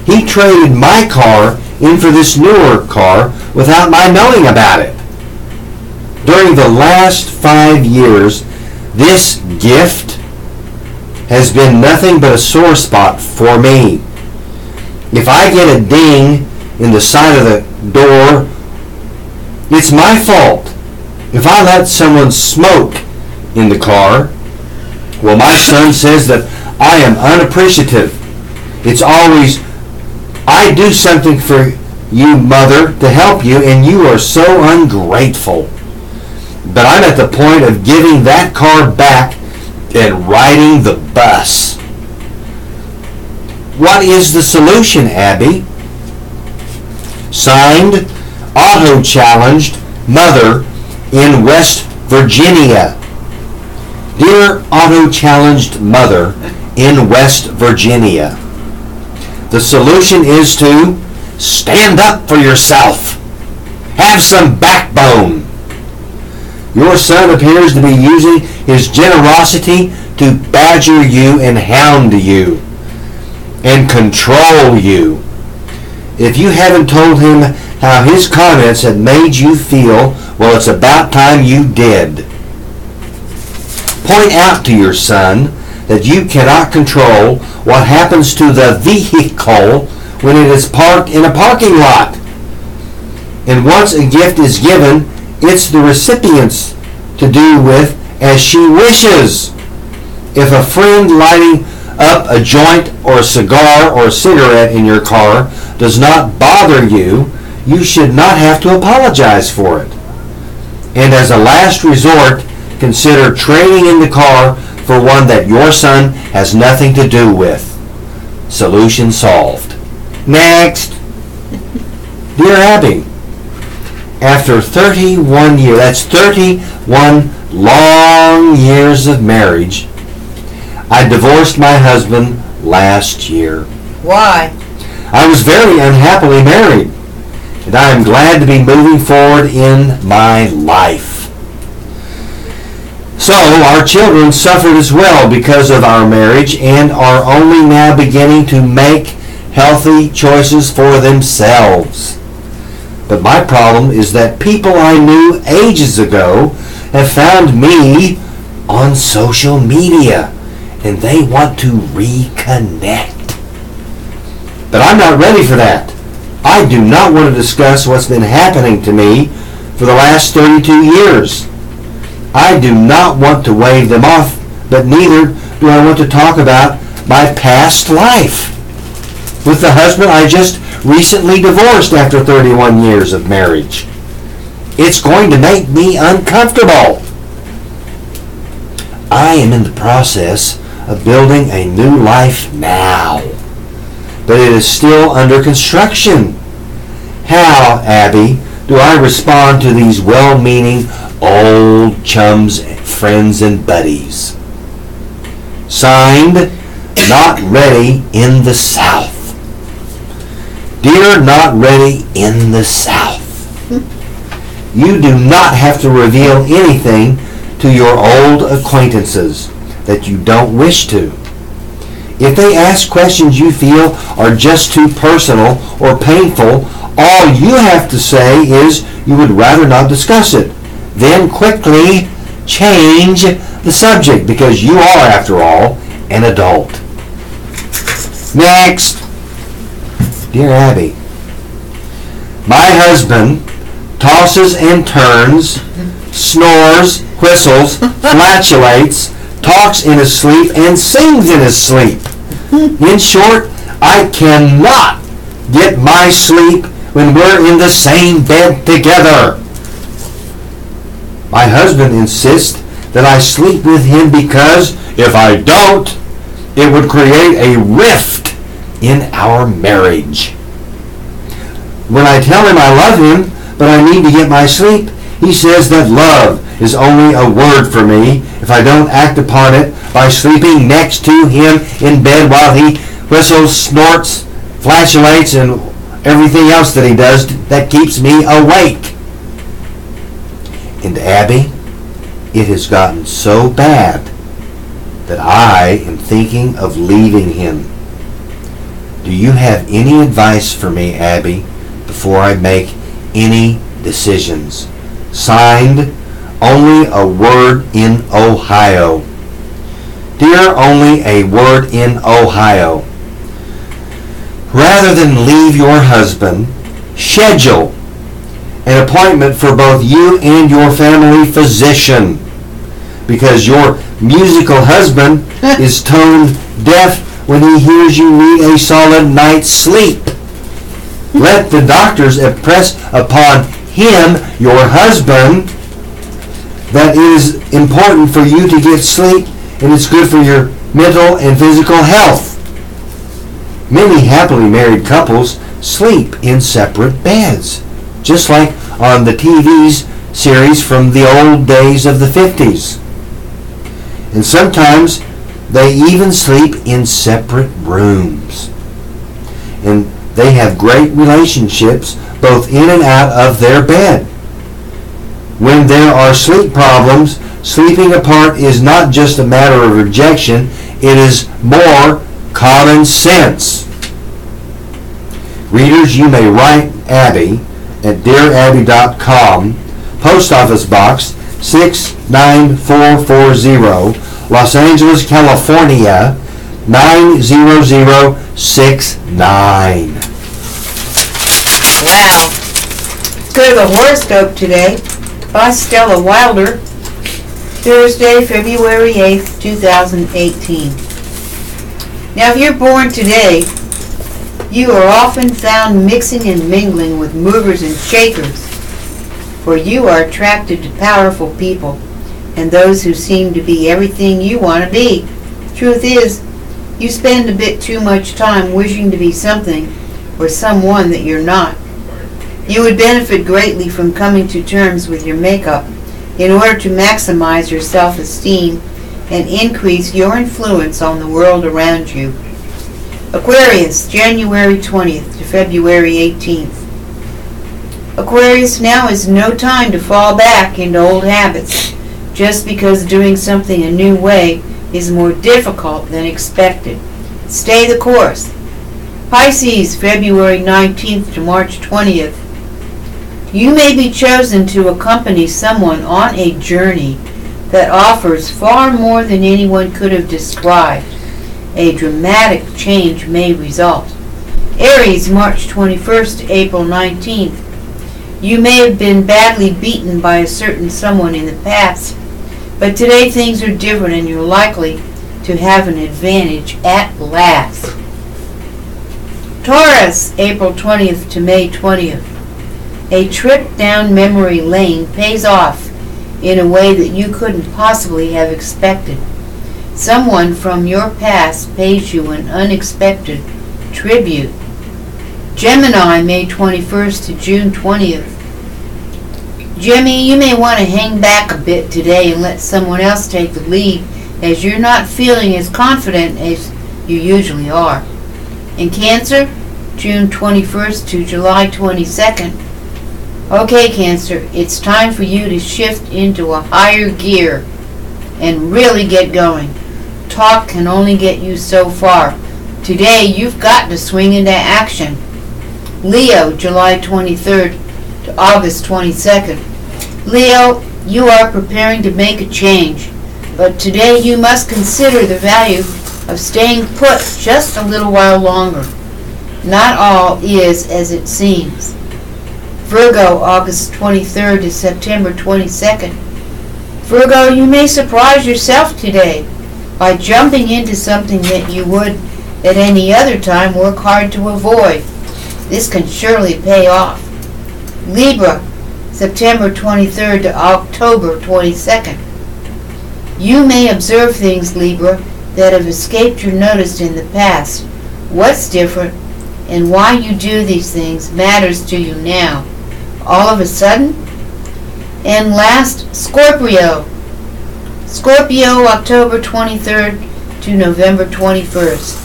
He traded my car in for this newer car without my knowing about it. During the last 5 years, this gift has been nothing but a sore spot for me. If I get a ding in the side of the door, it's my fault. If I let someone smoke in the car, well, my son says that I am unappreciative. It's always, I do something for you, mother, to help you, and you are so ungrateful. But I'm at the point of giving that car back and riding the bus. What is the solution, Abby? Signed, auto-challenged mother in West Virginia. Dear auto-challenged mother in West Virginia, the solution is to stand up for yourself. Have some backbone. Your son appears to be using his generosity to badger you and hound you and control you. If you haven't told him how his comments have made you feel, well, it's about time you did. Point out to your son that you cannot control what happens to the vehicle when it is parked in a parking lot. And once a gift is given, it's the recipient's to do with as she wishes. If a friend lighting up a joint or a cigar or a cigarette in your car does not bother you, you should not have to apologize for it. And as a last resort, consider trading in the car for one that your son has nothing to do with. Solution solved. Next. Dear Abby, after 31 years, that's 31 long years of marriage, I divorced my husband last year. Why? I was very unhappily married, and I am glad to be moving forward in my life. So, our children suffered as well because of our marriage and are only now beginning to make healthy choices for themselves. But my problem is that people I knew ages ago have found me on social media, and they want to reconnect. But I'm not ready for that. I do not want to discuss what's been happening to me for the last 32 years. I do not want to wave them off, but neither do I want to talk about my past life with the husband I just recently divorced after 31 years of marriage. It's going to make me uncomfortable. I am in the process of building a new life now, but it is still under construction. How, Abby, do I respond to these well-meaning old chums, friends, and buddies? Signed, Not Ready in the South. Dear Not Ready in the South, you do not have to reveal anything to your old acquaintances that you don't wish to. If they ask questions you feel are just too personal or painful, all you have to say is you would rather not discuss it. Then quickly change the subject because you are, after all, an adult. Next. Dear Abby, my husband tosses and turns, snores, whistles, flatulates, talks in his sleep, and sings in his sleep. In short, I cannot get my sleep when we're in the same bed together. My husband insists that I sleep with him because if I don't, it would create a rift in our marriage. When I tell him I love him, but I need to get my sleep, he says that love is only a word for me if I don't act upon it by sleeping next to him in bed while he whistles, snorts, flatulates, and everything else that he does that keeps me awake. And Abby, it has gotten so bad that I am thinking of leaving him. Do you have any advice for me, Abby, before I make any decisions? Signed, Only a Word in Ohio. Dear Only a Word in Ohio, rather than leave your husband, schedule an appointment for both you and your family physician, because your musical husband is tone deaf when he hears you need a solid night's sleep. Let the doctors impress upon him, your husband, that it is important for you to get sleep and it's good for your mental and physical health. Many happily married couples sleep in separate beds, just like on the TV's series from the old days of the 50s. And sometimes they even sleep in separate rooms. And They have great relationships both in and out of their bed. When there are sleep problems, sleeping apart is not just a matter of rejection, it is more common sense. Readers, you may write Abby at dearabby.com, Post Office Box 69440, Los Angeles, California 90069. Wow. Let's go to the horoscope today by Stella Wilder, Thursday, February 8th, 2018. Now, if you're born today, you are often found mixing and mingling with movers and shakers, for you are attracted to powerful people and those who seem to be everything you want to be. Truth is, you spend a bit too much time wishing to be something or someone that you're not. You would benefit greatly from coming to terms with your makeup in order to maximize your self-esteem and increase your influence on the world around you. Aquarius, January 20th to February 18th. Aquarius, now is no time to fall back into old habits just because doing something a new way is more difficult than expected. Stay the course. Pisces, February 19th to March 20th. You may be chosen to accompany someone on a journey that offers far more than anyone could have described. A dramatic change may result. Aries, March 21st to April 19th. You may have been badly beaten by a certain someone in the past, but today things are different and you're likely to have an advantage at last. Taurus, April 20th to May 20th. A trip down memory lane pays off in a way that you couldn't possibly have expected. Someone from your past pays you an unexpected tribute. Gemini, May 21st to June 20th. Jimmy, you may want to hang back a bit today and let someone else take the lead, as you're not feeling as confident as you usually are. In Cancer, June 21st to July 22nd. Okay, Cancer, it's time for you to shift into a higher gear and really get going. Talk can only get you so far. Today, you've got to swing into action. Leo, July 23rd to August 22nd. Leo, you are preparing to make a change, but today you must consider the value of staying put just a little while longer. Not all is as it seems. Virgo, August 23rd to September 22nd. Virgo, you may surprise yourself today by jumping into something that you would at any other time work hard to avoid. This can surely pay off. Libra, September 23rd to October 22nd. You may observe things, Libra, that have escaped your notice in the past. What's different and why you do these things matters to you now, all of a sudden. And last, Scorpio. Scorpio, October 23rd to November 21st.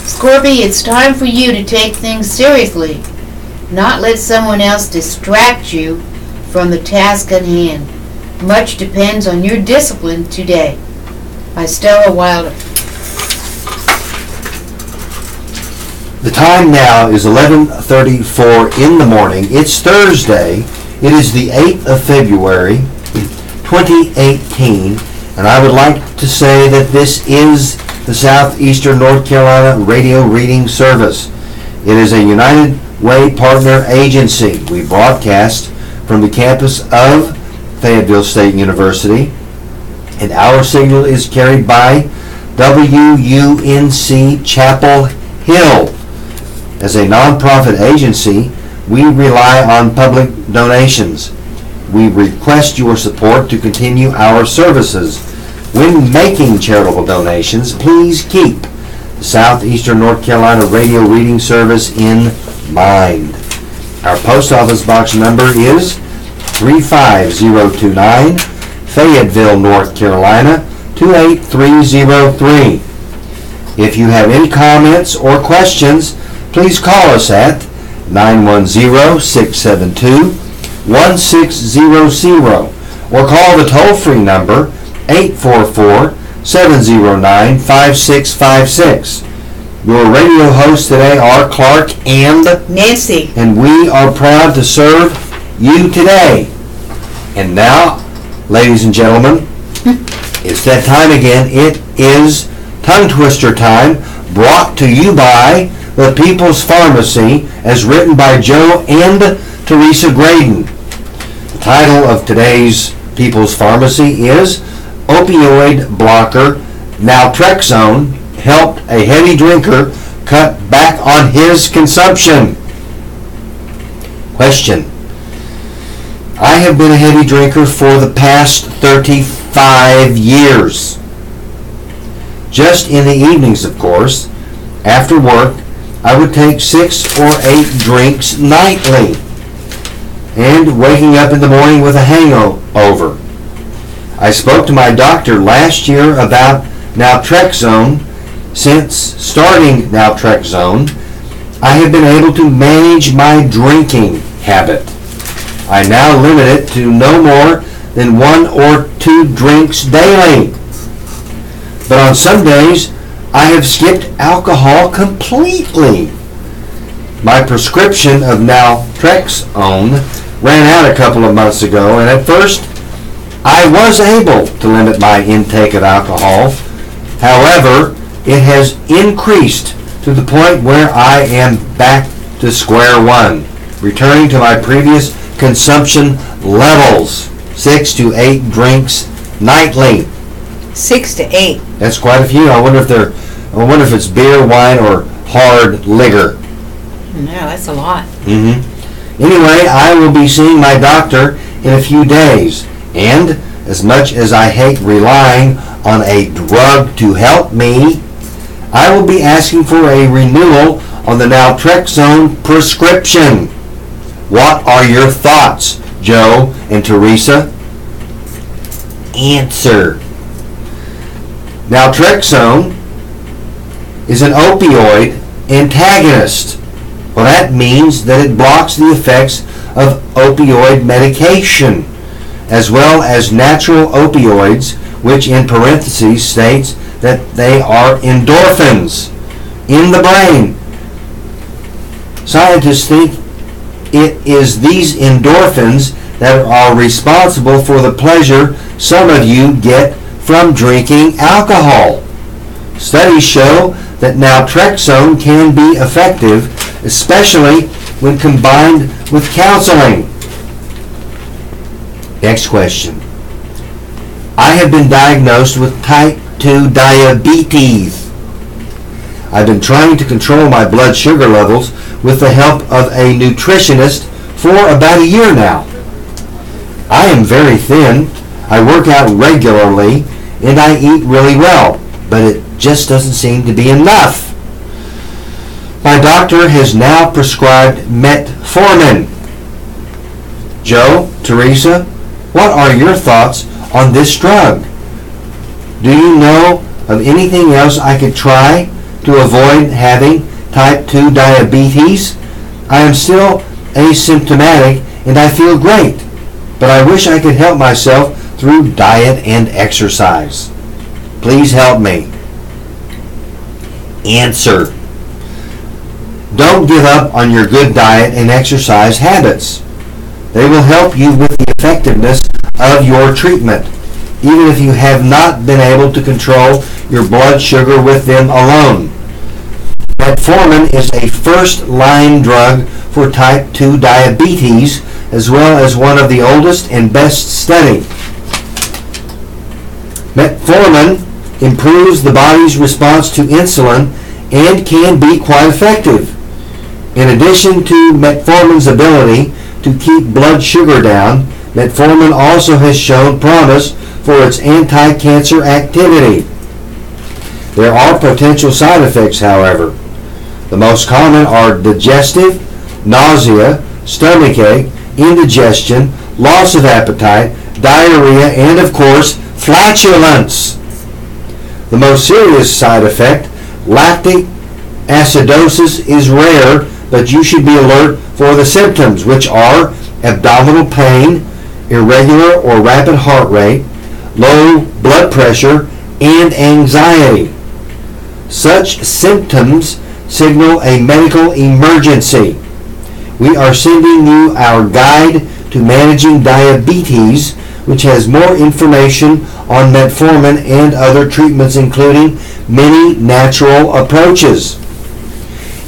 Scorpio, it's time for you to take things seriously, not let someone else distract you from the task at hand. Much depends on your discipline today. By Stella Wilder. The time now is 11:34 in the morning. It's Thursday. It is the 8th of February, 2018, and I would like to say that this is the Southeastern North Carolina Radio Reading Service. It is a United Way partner agency. We broadcast from the campus of Fayeville State University, and our signal is carried by WUNC Chapel Hill. As a nonprofit agency, we rely on public donations. We request your support to continue our services. When making charitable donations, please keep the Southeastern North Carolina Radio Reading Service in mind. Our post office box number is 35029, Fayetteville, North Carolina 28303. If you have any comments or questions, please call us at 910-672-1600 or call the toll-free number 844-709-5656. Your radio hosts today are Clark and Nancy. and we are proud to serve you today. And now, ladies and gentlemen, it's that time again. It is Tongue Twister time, brought to you by the People's Pharmacy, as written by Joe and Teresa Graydon. The title of today's People's Pharmacy is Opioid Blocker Naltrexone Helped a Heavy Drinker Cut Back on His Consumption. Question. I have been a heavy drinker for the past 35 years. Just in the evenings, of course. After work, I would take 6 or 8 drinks nightly, and waking up in the morning with a hangover. I spoke to my doctor last year about naltrexone. Since starting naltrexone, I have been able to manage my drinking habit. I now limit it to no more than 1 or 2 drinks daily. But on some days, I have skipped alcohol completely. My prescription of naltrexone ran out a couple of months ago, and at first, I was able to limit my intake of alcohol. However, it has increased to the point where I am back to square one, returning to my previous consumption levels, 6 to 8 drinks nightly. 6 to 8. That's quite a few. I wonder if it's beer, wine, or hard liquor. No, that's a lot. Anyway, I will be seeing my doctor in a few days, and as much as I hate relying on a drug to help me, I will be asking for a renewal on the naltrexone prescription. What are your thoughts, Joe and Teresa? Answer. Naltrexone is an opioid antagonist. Well, that means that it blocks the effects of opioid medication, as well as natural opioids, which in parentheses states that they are endorphins in the brain. Scientists think it is these endorphins that are responsible for the pleasure some of you get from drinking alcohol. Studies show that naltrexone can be effective, especially when combined with counseling. Next question. I have been diagnosed with type 2 diabetes. I've been trying to control my blood sugar levels with the help of a nutritionist for about a year now. I am very thin, I work out regularly, and I eat really well, but it just doesn't seem to be enough. My doctor has now prescribed metformin. Joe, Teresa, what are your thoughts on this drug? Do you know of anything else I could try to avoid having type 2 diabetes? I am still asymptomatic and I feel great, but I wish I could help myself through diet and exercise. Please help me. Answer. Don't give up on your good diet and exercise habits. They will help you with the effectiveness of your treatment, even if you have not been able to control your blood sugar with them alone. Metformin is a first-line drug for type 2 diabetes, as well as one of the oldest and best studied. Metformin improves the body's response to insulin and can be quite effective. In addition to metformin's ability to keep blood sugar down, metformin also has shown promise for its anti-cancer activity. There are potential side effects, however. The most common are digestive, nausea, stomachache, indigestion, loss of appetite, diarrhea, and of course, flatulence. The most serious side effect, lactic Acidosis is rare, but you should be alert for the symptoms, which are abdominal pain, irregular or rapid heart rate, low blood pressure, and anxiety. Such symptoms signal a medical emergency. We are sending you our guide to managing diabetes, which has more information on metformin and other treatments, including many natural approaches.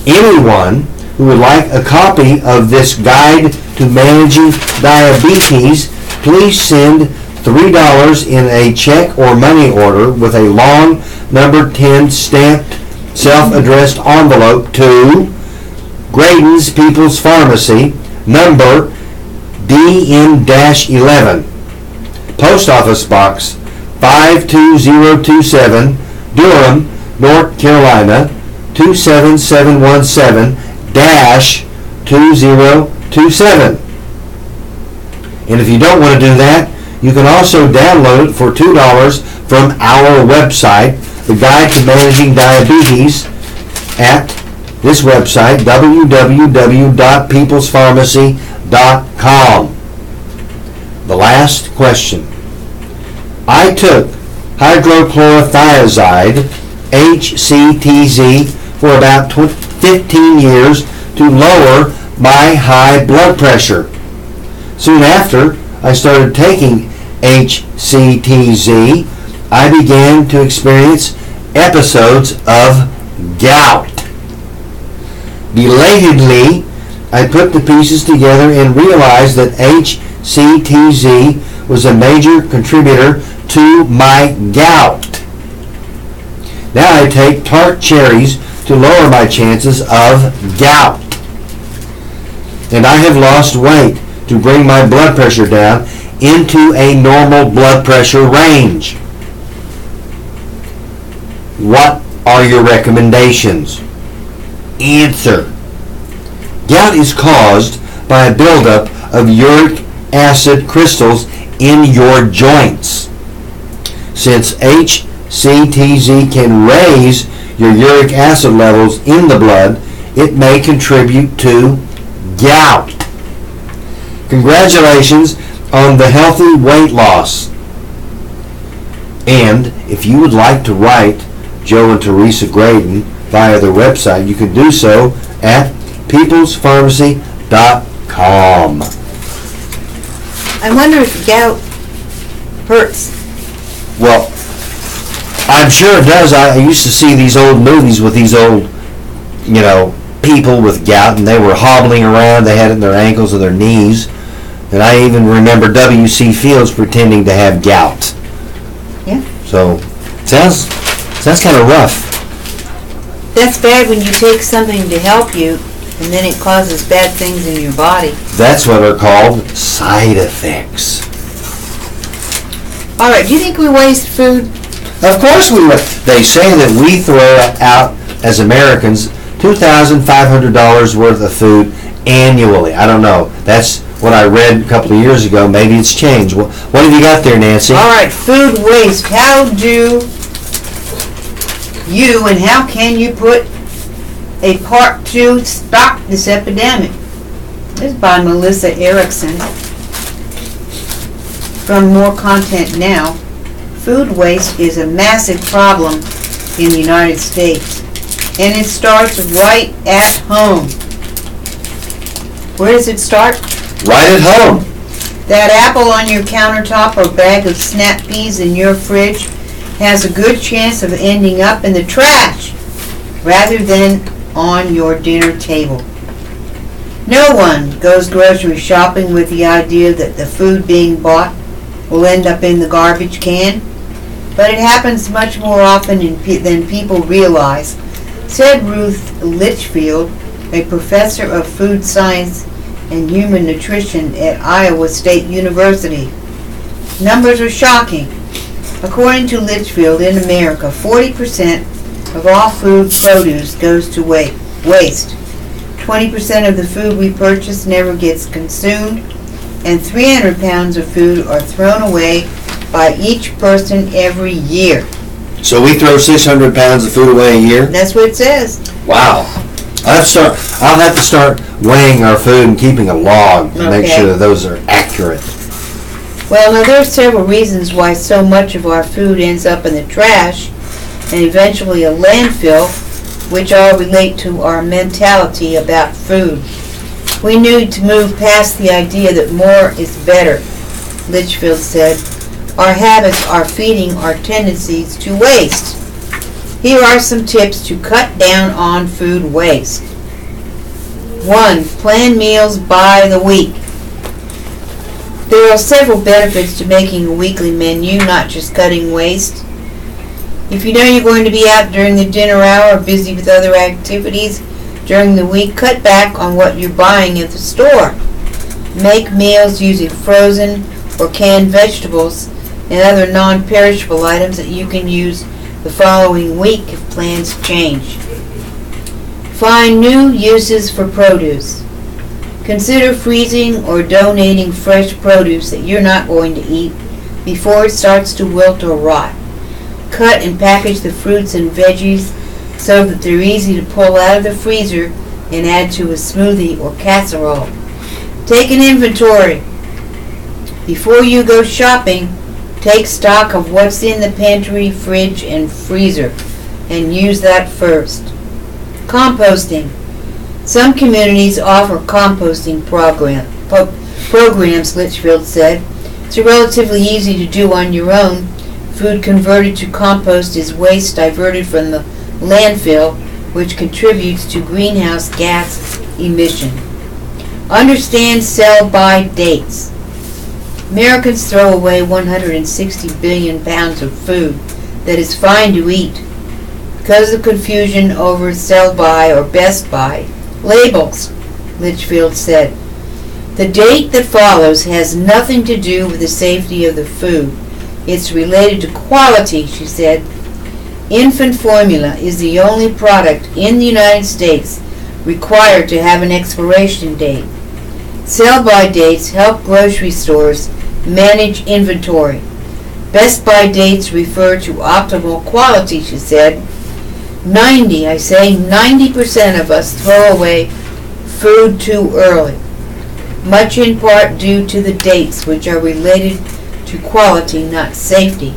Anyone who would like a copy of this guide to managing diabetes, please send $3 in a check or money order with a long number 10 stamped self-addressed envelope to Graydon's People's Pharmacy, number DN-11, Post Office Box 52027, Durham, North Carolina 27717-2027. And if you don't want to do that, you can also download it for $2 from our website, The Guide to Managing Diabetes, at this website, www.peoplespharmacy.com. The last question. I took hydrochlorothiazide, HCTZ, for about 15 years to lower my high blood pressure. Soon after I started taking HCTZ, I began to experience episodes of gout. Belatedly, I put the pieces together and realized that HCTZ was a major contributor to my gout. Now I take tart cherries to lower my chances of gout. And I have lost weight to bring my blood pressure down into a normal blood pressure range. What are your recommendations? Answer. Gout is caused by a buildup of uric acid crystals in your joints. Since HCTZ can raise your uric acid levels in the blood, it may contribute to gout. Congratulations on the healthy weight loss. And if you would like to write Joe and Teresa Graydon via their website, you can do so at peoplespharmacy.com. I wonder if gout hurts. Well, I'm sure it does. I used to see these old movies with these old, people with gout, and they were hobbling around. They had it in their ankles or their knees. And I even remember W.C. Fields pretending to have gout. Yeah. So, sounds kind of rough. That's bad when you take something to help you, and then it causes bad things in your body. That's what are called side effects. All right, do you think we waste food? Of course we would. They say that we throw out, as Americans, $2,500 worth of food annually. I don't know. That's what I read a couple of years ago. Maybe it's changed. What have you got there, Nancy? All right, food waste. How do you and how can you put a part to stop this epidemic? This is by Melissa Erickson from More Content Now. Food waste is a massive problem in the United States, and it starts right at home. Where does it start? Right at home. That apple on your countertop or bag of snap peas in your fridge has a good chance of ending up in the trash rather than on your dinner table. No one goes grocery shopping with the idea that the food being bought will end up in the garbage can, but it happens much more often than people realize, said Ruth Litchfield, a professor of food science and human nutrition at Iowa State University. Numbers are shocking. According to Litchfield, in America, 40% of all food produce goes to waste. 20% of the food we purchase never gets consumed, and 300 pounds of food are thrown away by each person every year. So we throw 600 pounds of food away a year? That's what it says. Wow. I'll have to start weighing our food and keeping a log to make Okay. sure that those are accurate. Well, now there are several reasons why so much of our food ends up in the trash and eventually a landfill, which all relate to our mentality about food. We need to move past the idea that more is better, Litchfield said. Our habits are feeding our tendencies to waste. Here are some tips to cut down on food waste. 1. Plan meals by the week. There are several benefits to making a weekly menu, not just cutting waste. If you know you're going to be out during the dinner hour or busy with other activities during the week, cut back on what you're buying at the store. Make meals using frozen or canned vegetables and other non-perishable items that you can use the following week if plans change. Find new uses for produce. Consider freezing or donating fresh produce that you're not going to eat before it starts to wilt or rot. Cut and package the fruits and veggies so that they're easy to pull out of the freezer and add to a smoothie or casserole. Take an inventory. Before you go shopping, take stock of what's in the pantry, fridge, and freezer and use that first. Composting. Some communities offer composting programs, Litchfield said. It's relatively easy to do on your own. Food converted to compost is waste diverted from the landfill, which contributes to greenhouse gas emission. Understand sell-by dates. Americans throw away 160 billion pounds of food that is fine to eat because of confusion over sell-by or best by labels, Litchfield said. The date that follows has nothing to do with the safety of the food. It's related to quality, she said. Infant formula is the only product in the United States required to have an expiration date. Sell-by dates help grocery stores manage inventory. Best by dates refer to optimal quality, she said. 90% of us throw away food too early, much in part due to the dates, which are related to quality, not safety.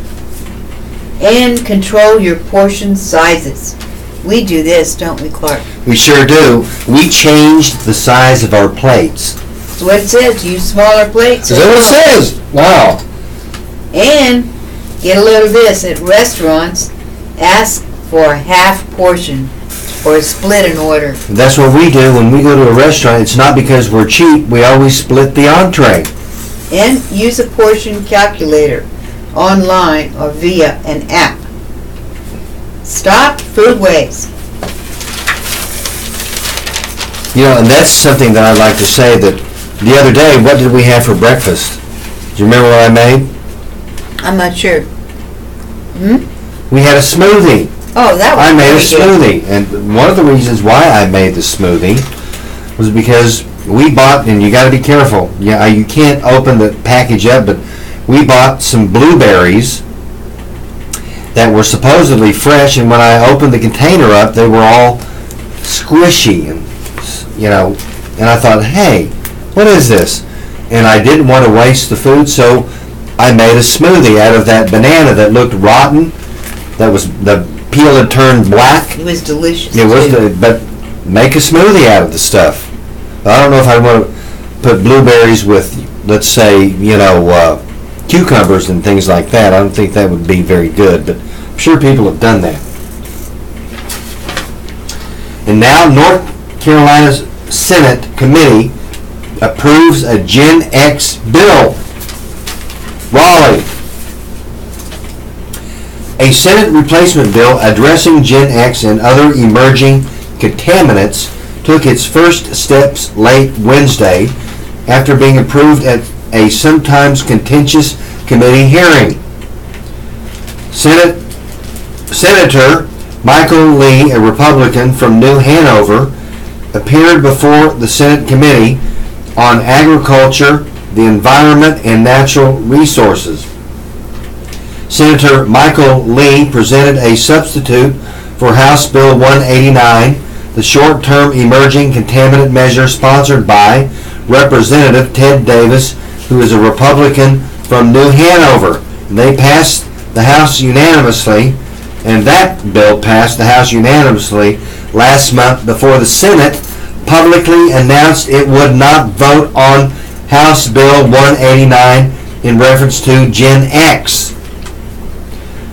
And control your portion sizes. We do this, don't we, Clark? We sure do. We changed the size of our plates. That's what it says. Use smaller plates. Is that what it says? Wow. And get a load of this. At restaurants, ask for a half portion or a split in order. That's what we do when we go to a restaurant. It's not because we're cheap. We always split the entree. And use a portion calculator online or via an app. Stop food waste. You know, and that's something that I'd like to say, that the other day, what did we have for breakfast? Do you remember what I made? I'm not sure. We had a smoothie. Oh, that was I made a very good. smoothie, and one of the reasons why I made the smoothie was because we bought, and you got to be careful. Yeah, you can't open the package up, but we bought some blueberries that were supposedly fresh, and when I opened the container up, they were all squishy, and and I thought, hey, what is this? And I didn't want to waste the food, so I made a smoothie out of that banana that looked rotten. That was, the peel had turned black. It was delicious. It was, but make a smoothie out of the stuff. I don't know if I want to put blueberries with, let's say, cucumbers and things like that. I don't think that would be very good, but I'm sure people have done that. And now North Carolina's Senate committee approves a Gen X bill. Raleigh. A Senate replacement bill addressing Gen X and other emerging contaminants took its first steps late Wednesday after being approved at a sometimes contentious committee hearing. Senator Michael Lee, a Republican from New Hanover, appeared before the Senate Committee on Agriculture, the Environment, and Natural Resources. Senator Michael Lee presented a substitute for House Bill 189, the short-term emerging contaminant measure sponsored by Representative Ted Davis, who is a Republican from New Hanover. They passed the House unanimously, and that bill passed the House unanimously last month before the Senate publicly announced it would not vote on House Bill 189 in reference to Gen X.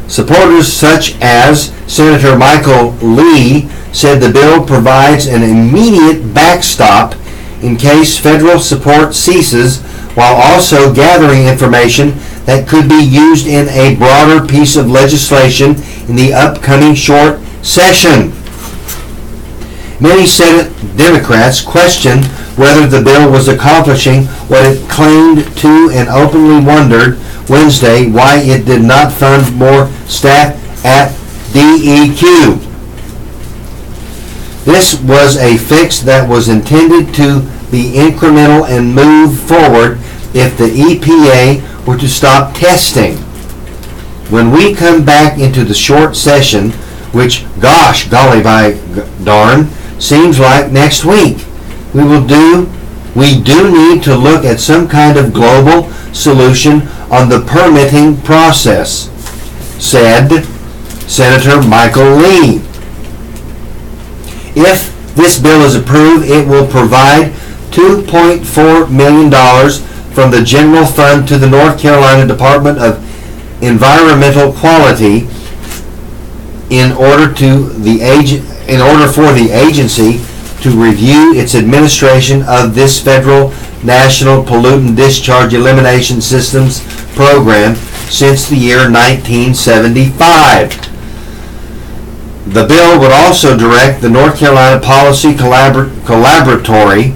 Supporters such as Senator Michael Lee said the bill provides an immediate backstop in case federal support ceases, while also gathering information that could be used in a broader piece of legislation in the upcoming short session. Many Senate Democrats questioned whether the bill was accomplishing what it claimed to, and openly wondered Wednesday why it did not fund more staff at DEQ. This was a fix that was intended to be incremental and move forward if the EPA were to stop testing. When we come back into the short session, which, gosh, golly by darn, seems like next week, we do need to look at some kind of global solution on the permitting process, said Senator Michael Lee. If this bill is approved, it will provide $2.4 million from the general fund to the North Carolina Department of Environmental Quality in order for the agency to review its administration of this federal National Pollutant Discharge Elimination Systems program since the year 1975. The bill would also direct the North Carolina Policy Collaboratory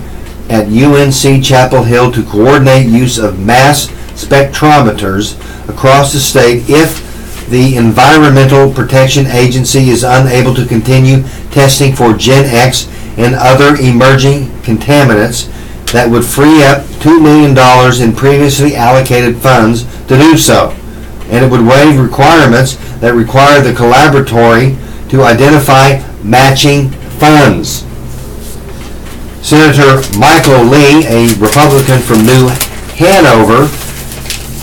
at UNC Chapel Hill to coordinate use of mass spectrometers across the state if the Environmental Protection Agency is unable to continue testing for Gen X and other emerging contaminants. That would free up $2 million in previously allocated funds to do so. And it would waive requirements that require the collaboratory to identify matching funds. Senator Michael Lee, a Republican from New Hanover,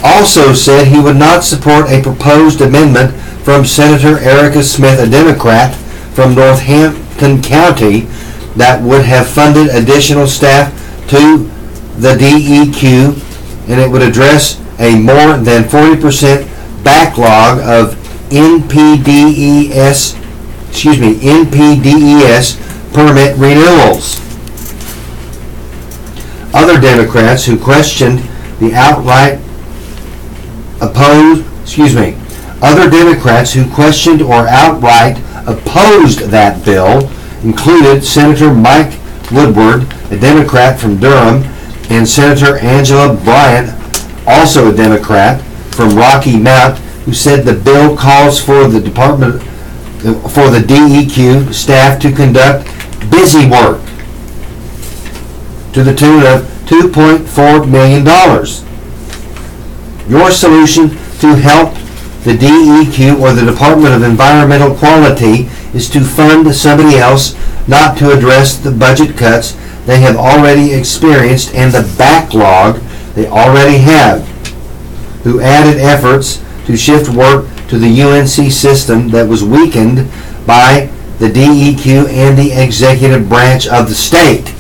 also said he would not support a proposed amendment from Senator Erica Smith, a Democrat from Northampton County, that would have funded additional staff to the DEQ, and it would address a more than 40% backlog of NPDES permit renewals. Other Democrats who questioned the Other Democrats who questioned or outright opposed that bill included Senator Mike Woodward, a Democrat from Durham, and Senator Angela Bryant, also a Democrat from Rocky Mount, who said the bill calls for the DEQ staff to conduct busy work to the tune of $2.4 million. Your solution to help the DEQ or the Department of Environmental Quality is to fund somebody else, not to address the budget cuts they have already experienced and the backlog they already have, who added efforts to shift work to the UNC system that was weakened by the DEQ and the executive branch of the state.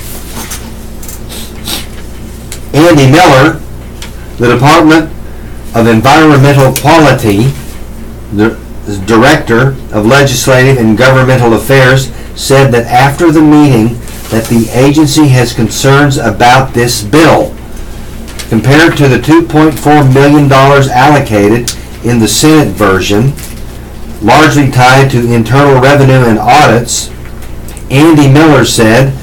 Andy Miller, the Department of Environmental Quality, the Director of Legislative and Governmental Affairs, said that after the meeting that the agency has concerns about this bill. Compared to the $2.4 million allocated in the Senate version, largely tied to internal revenue and audits, Andy Miller said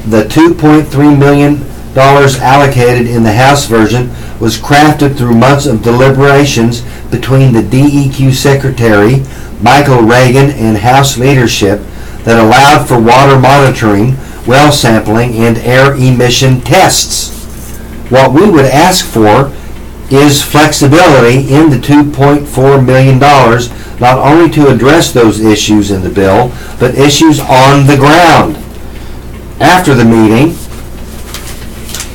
the $2.3 million allocated in the House version was crafted through months of deliberations between the DEQ Secretary, Michael Reagan, and House leadership that allowed for water monitoring, well sampling, and air emission tests. What we would ask for is flexibility in the $2.4 $1.4 million, not only to address those issues in the bill, but issues on the ground. After the meeting,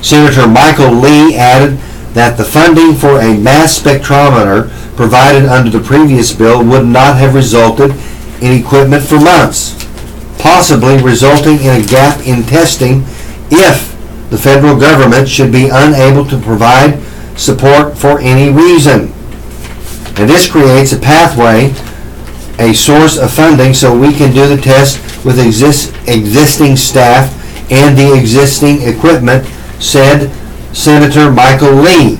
Senator Michael Lee added that the funding for a mass spectrometer provided under the previous bill would not have resulted in equipment for months, possibly resulting in a gap in testing if the federal government should be unable to provide support for any reason. And this creates a pathway, a source of funding, so we can do the test with existing staff and the existing equipment, said Senator Michael Lee.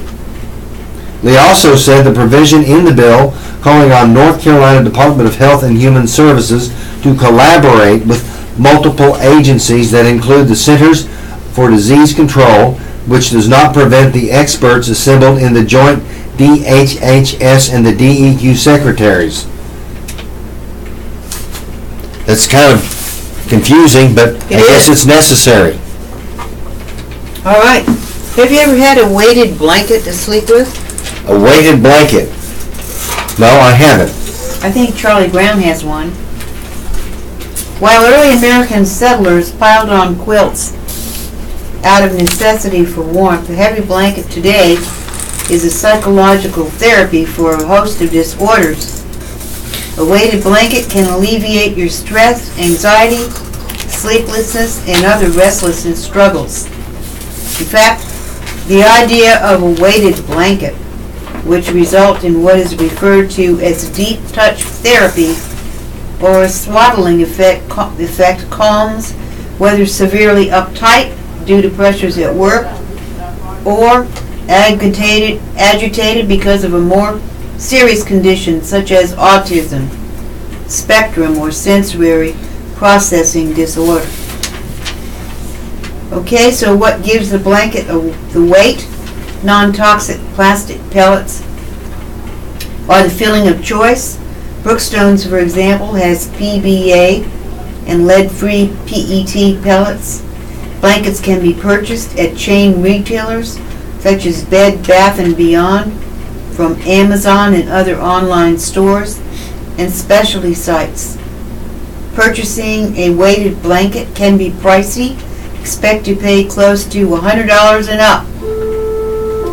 Lee also said the provision in the bill calling on North Carolina Department of Health and Human Services to collaborate with multiple agencies that include the Centers for Disease Control, which does not prevent the experts assembled in the joint DHHS and the DEQ secretaries. That's kind of confusing, but I guess it's necessary. All right. Have you ever had a weighted blanket to sleep with? A weighted blanket? No, I haven't. I think Charlie Brown has one. While early American settlers piled on quilts out of necessity for warmth, the heavy blanket today is a psychological therapy for a host of disorders. A weighted blanket can alleviate your stress, anxiety, sleeplessness, and other restlessness struggles. In fact, the idea of a weighted blanket, which results in what is referred to as deep touch therapy or a swaddling effect calms, whether severely uptight due to pressures at work or agitated because of a more serious condition such as autism, spectrum, or sensory processing disorder. Okay, so what gives the blanket the weight? Non-toxic plastic pellets are the filling of choice. Brookstones, for example, has PBA and lead-free PET pellets. Blankets can be purchased at chain retailers such as Bed Bath & Beyond, from Amazon and other online stores, and specialty sites. Purchasing a weighted blanket can be pricey. Expect to pay close to $100 and up.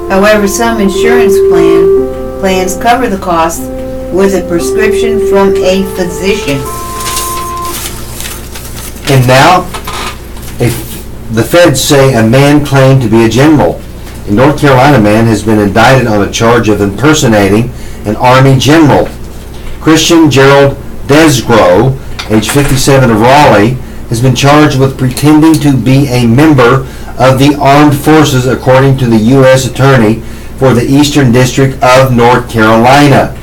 However, some insurance plans cover the cost with a prescription from a physician. And now, the feds say a man claimed to be a general. A North Carolina man has been indicted on a charge of impersonating an Army general. Christian Gerald Desgro, age 57, of Raleigh, has been charged with pretending to be a member of the armed forces, according to the U.S. Attorney for the Eastern District of North Carolina.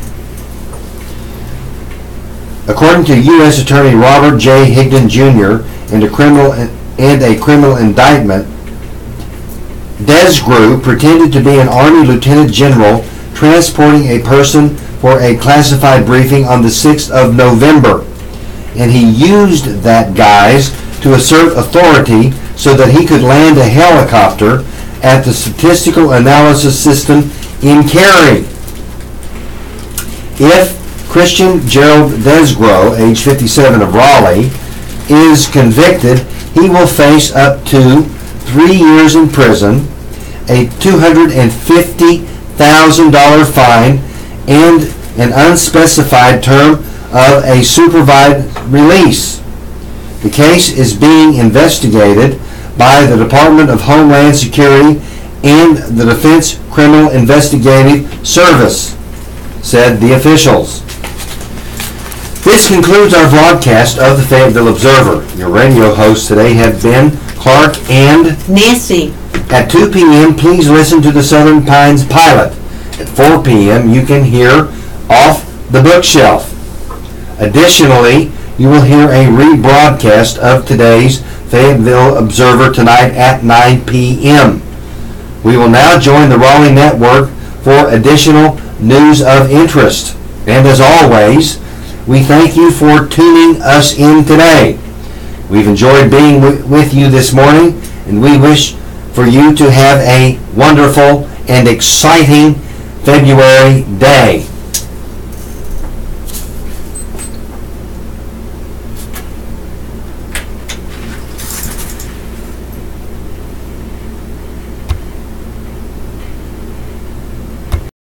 According to U.S. Attorney Robert J. Higdon Jr. and a criminal indictment, Desgro pretended to be an Army Lieutenant General transporting a person for a classified briefing on the 6th of November. And he used that guise to assert authority so that he could land a helicopter at the Statistical Analysis System in Cary. If Christian Gerald Desgro, age 57, of Raleigh, is convicted, he will face up to 3 years in prison, a $250,000 fine, and an unspecified term of a supervised release. The case is being investigated by the Department of Homeland Security and the Defense Criminal Investigative Service, said the officials. This concludes our broadcast of the Fayeville Observer. Your radio hosts today have been Clark and Nancy. At 2 p.m., please listen to the Southern Pines Pilot. At 4 p.m., you can hear Off the Bookshelf. Additionally, you will hear a rebroadcast of today's Fayeville Observer tonight at 9 p.m. We will now join the Raleigh Network for additional news of interest. And as always, we thank you for tuning us in today. We've enjoyed being with you this morning, and we wish for you to have a wonderful and exciting February day.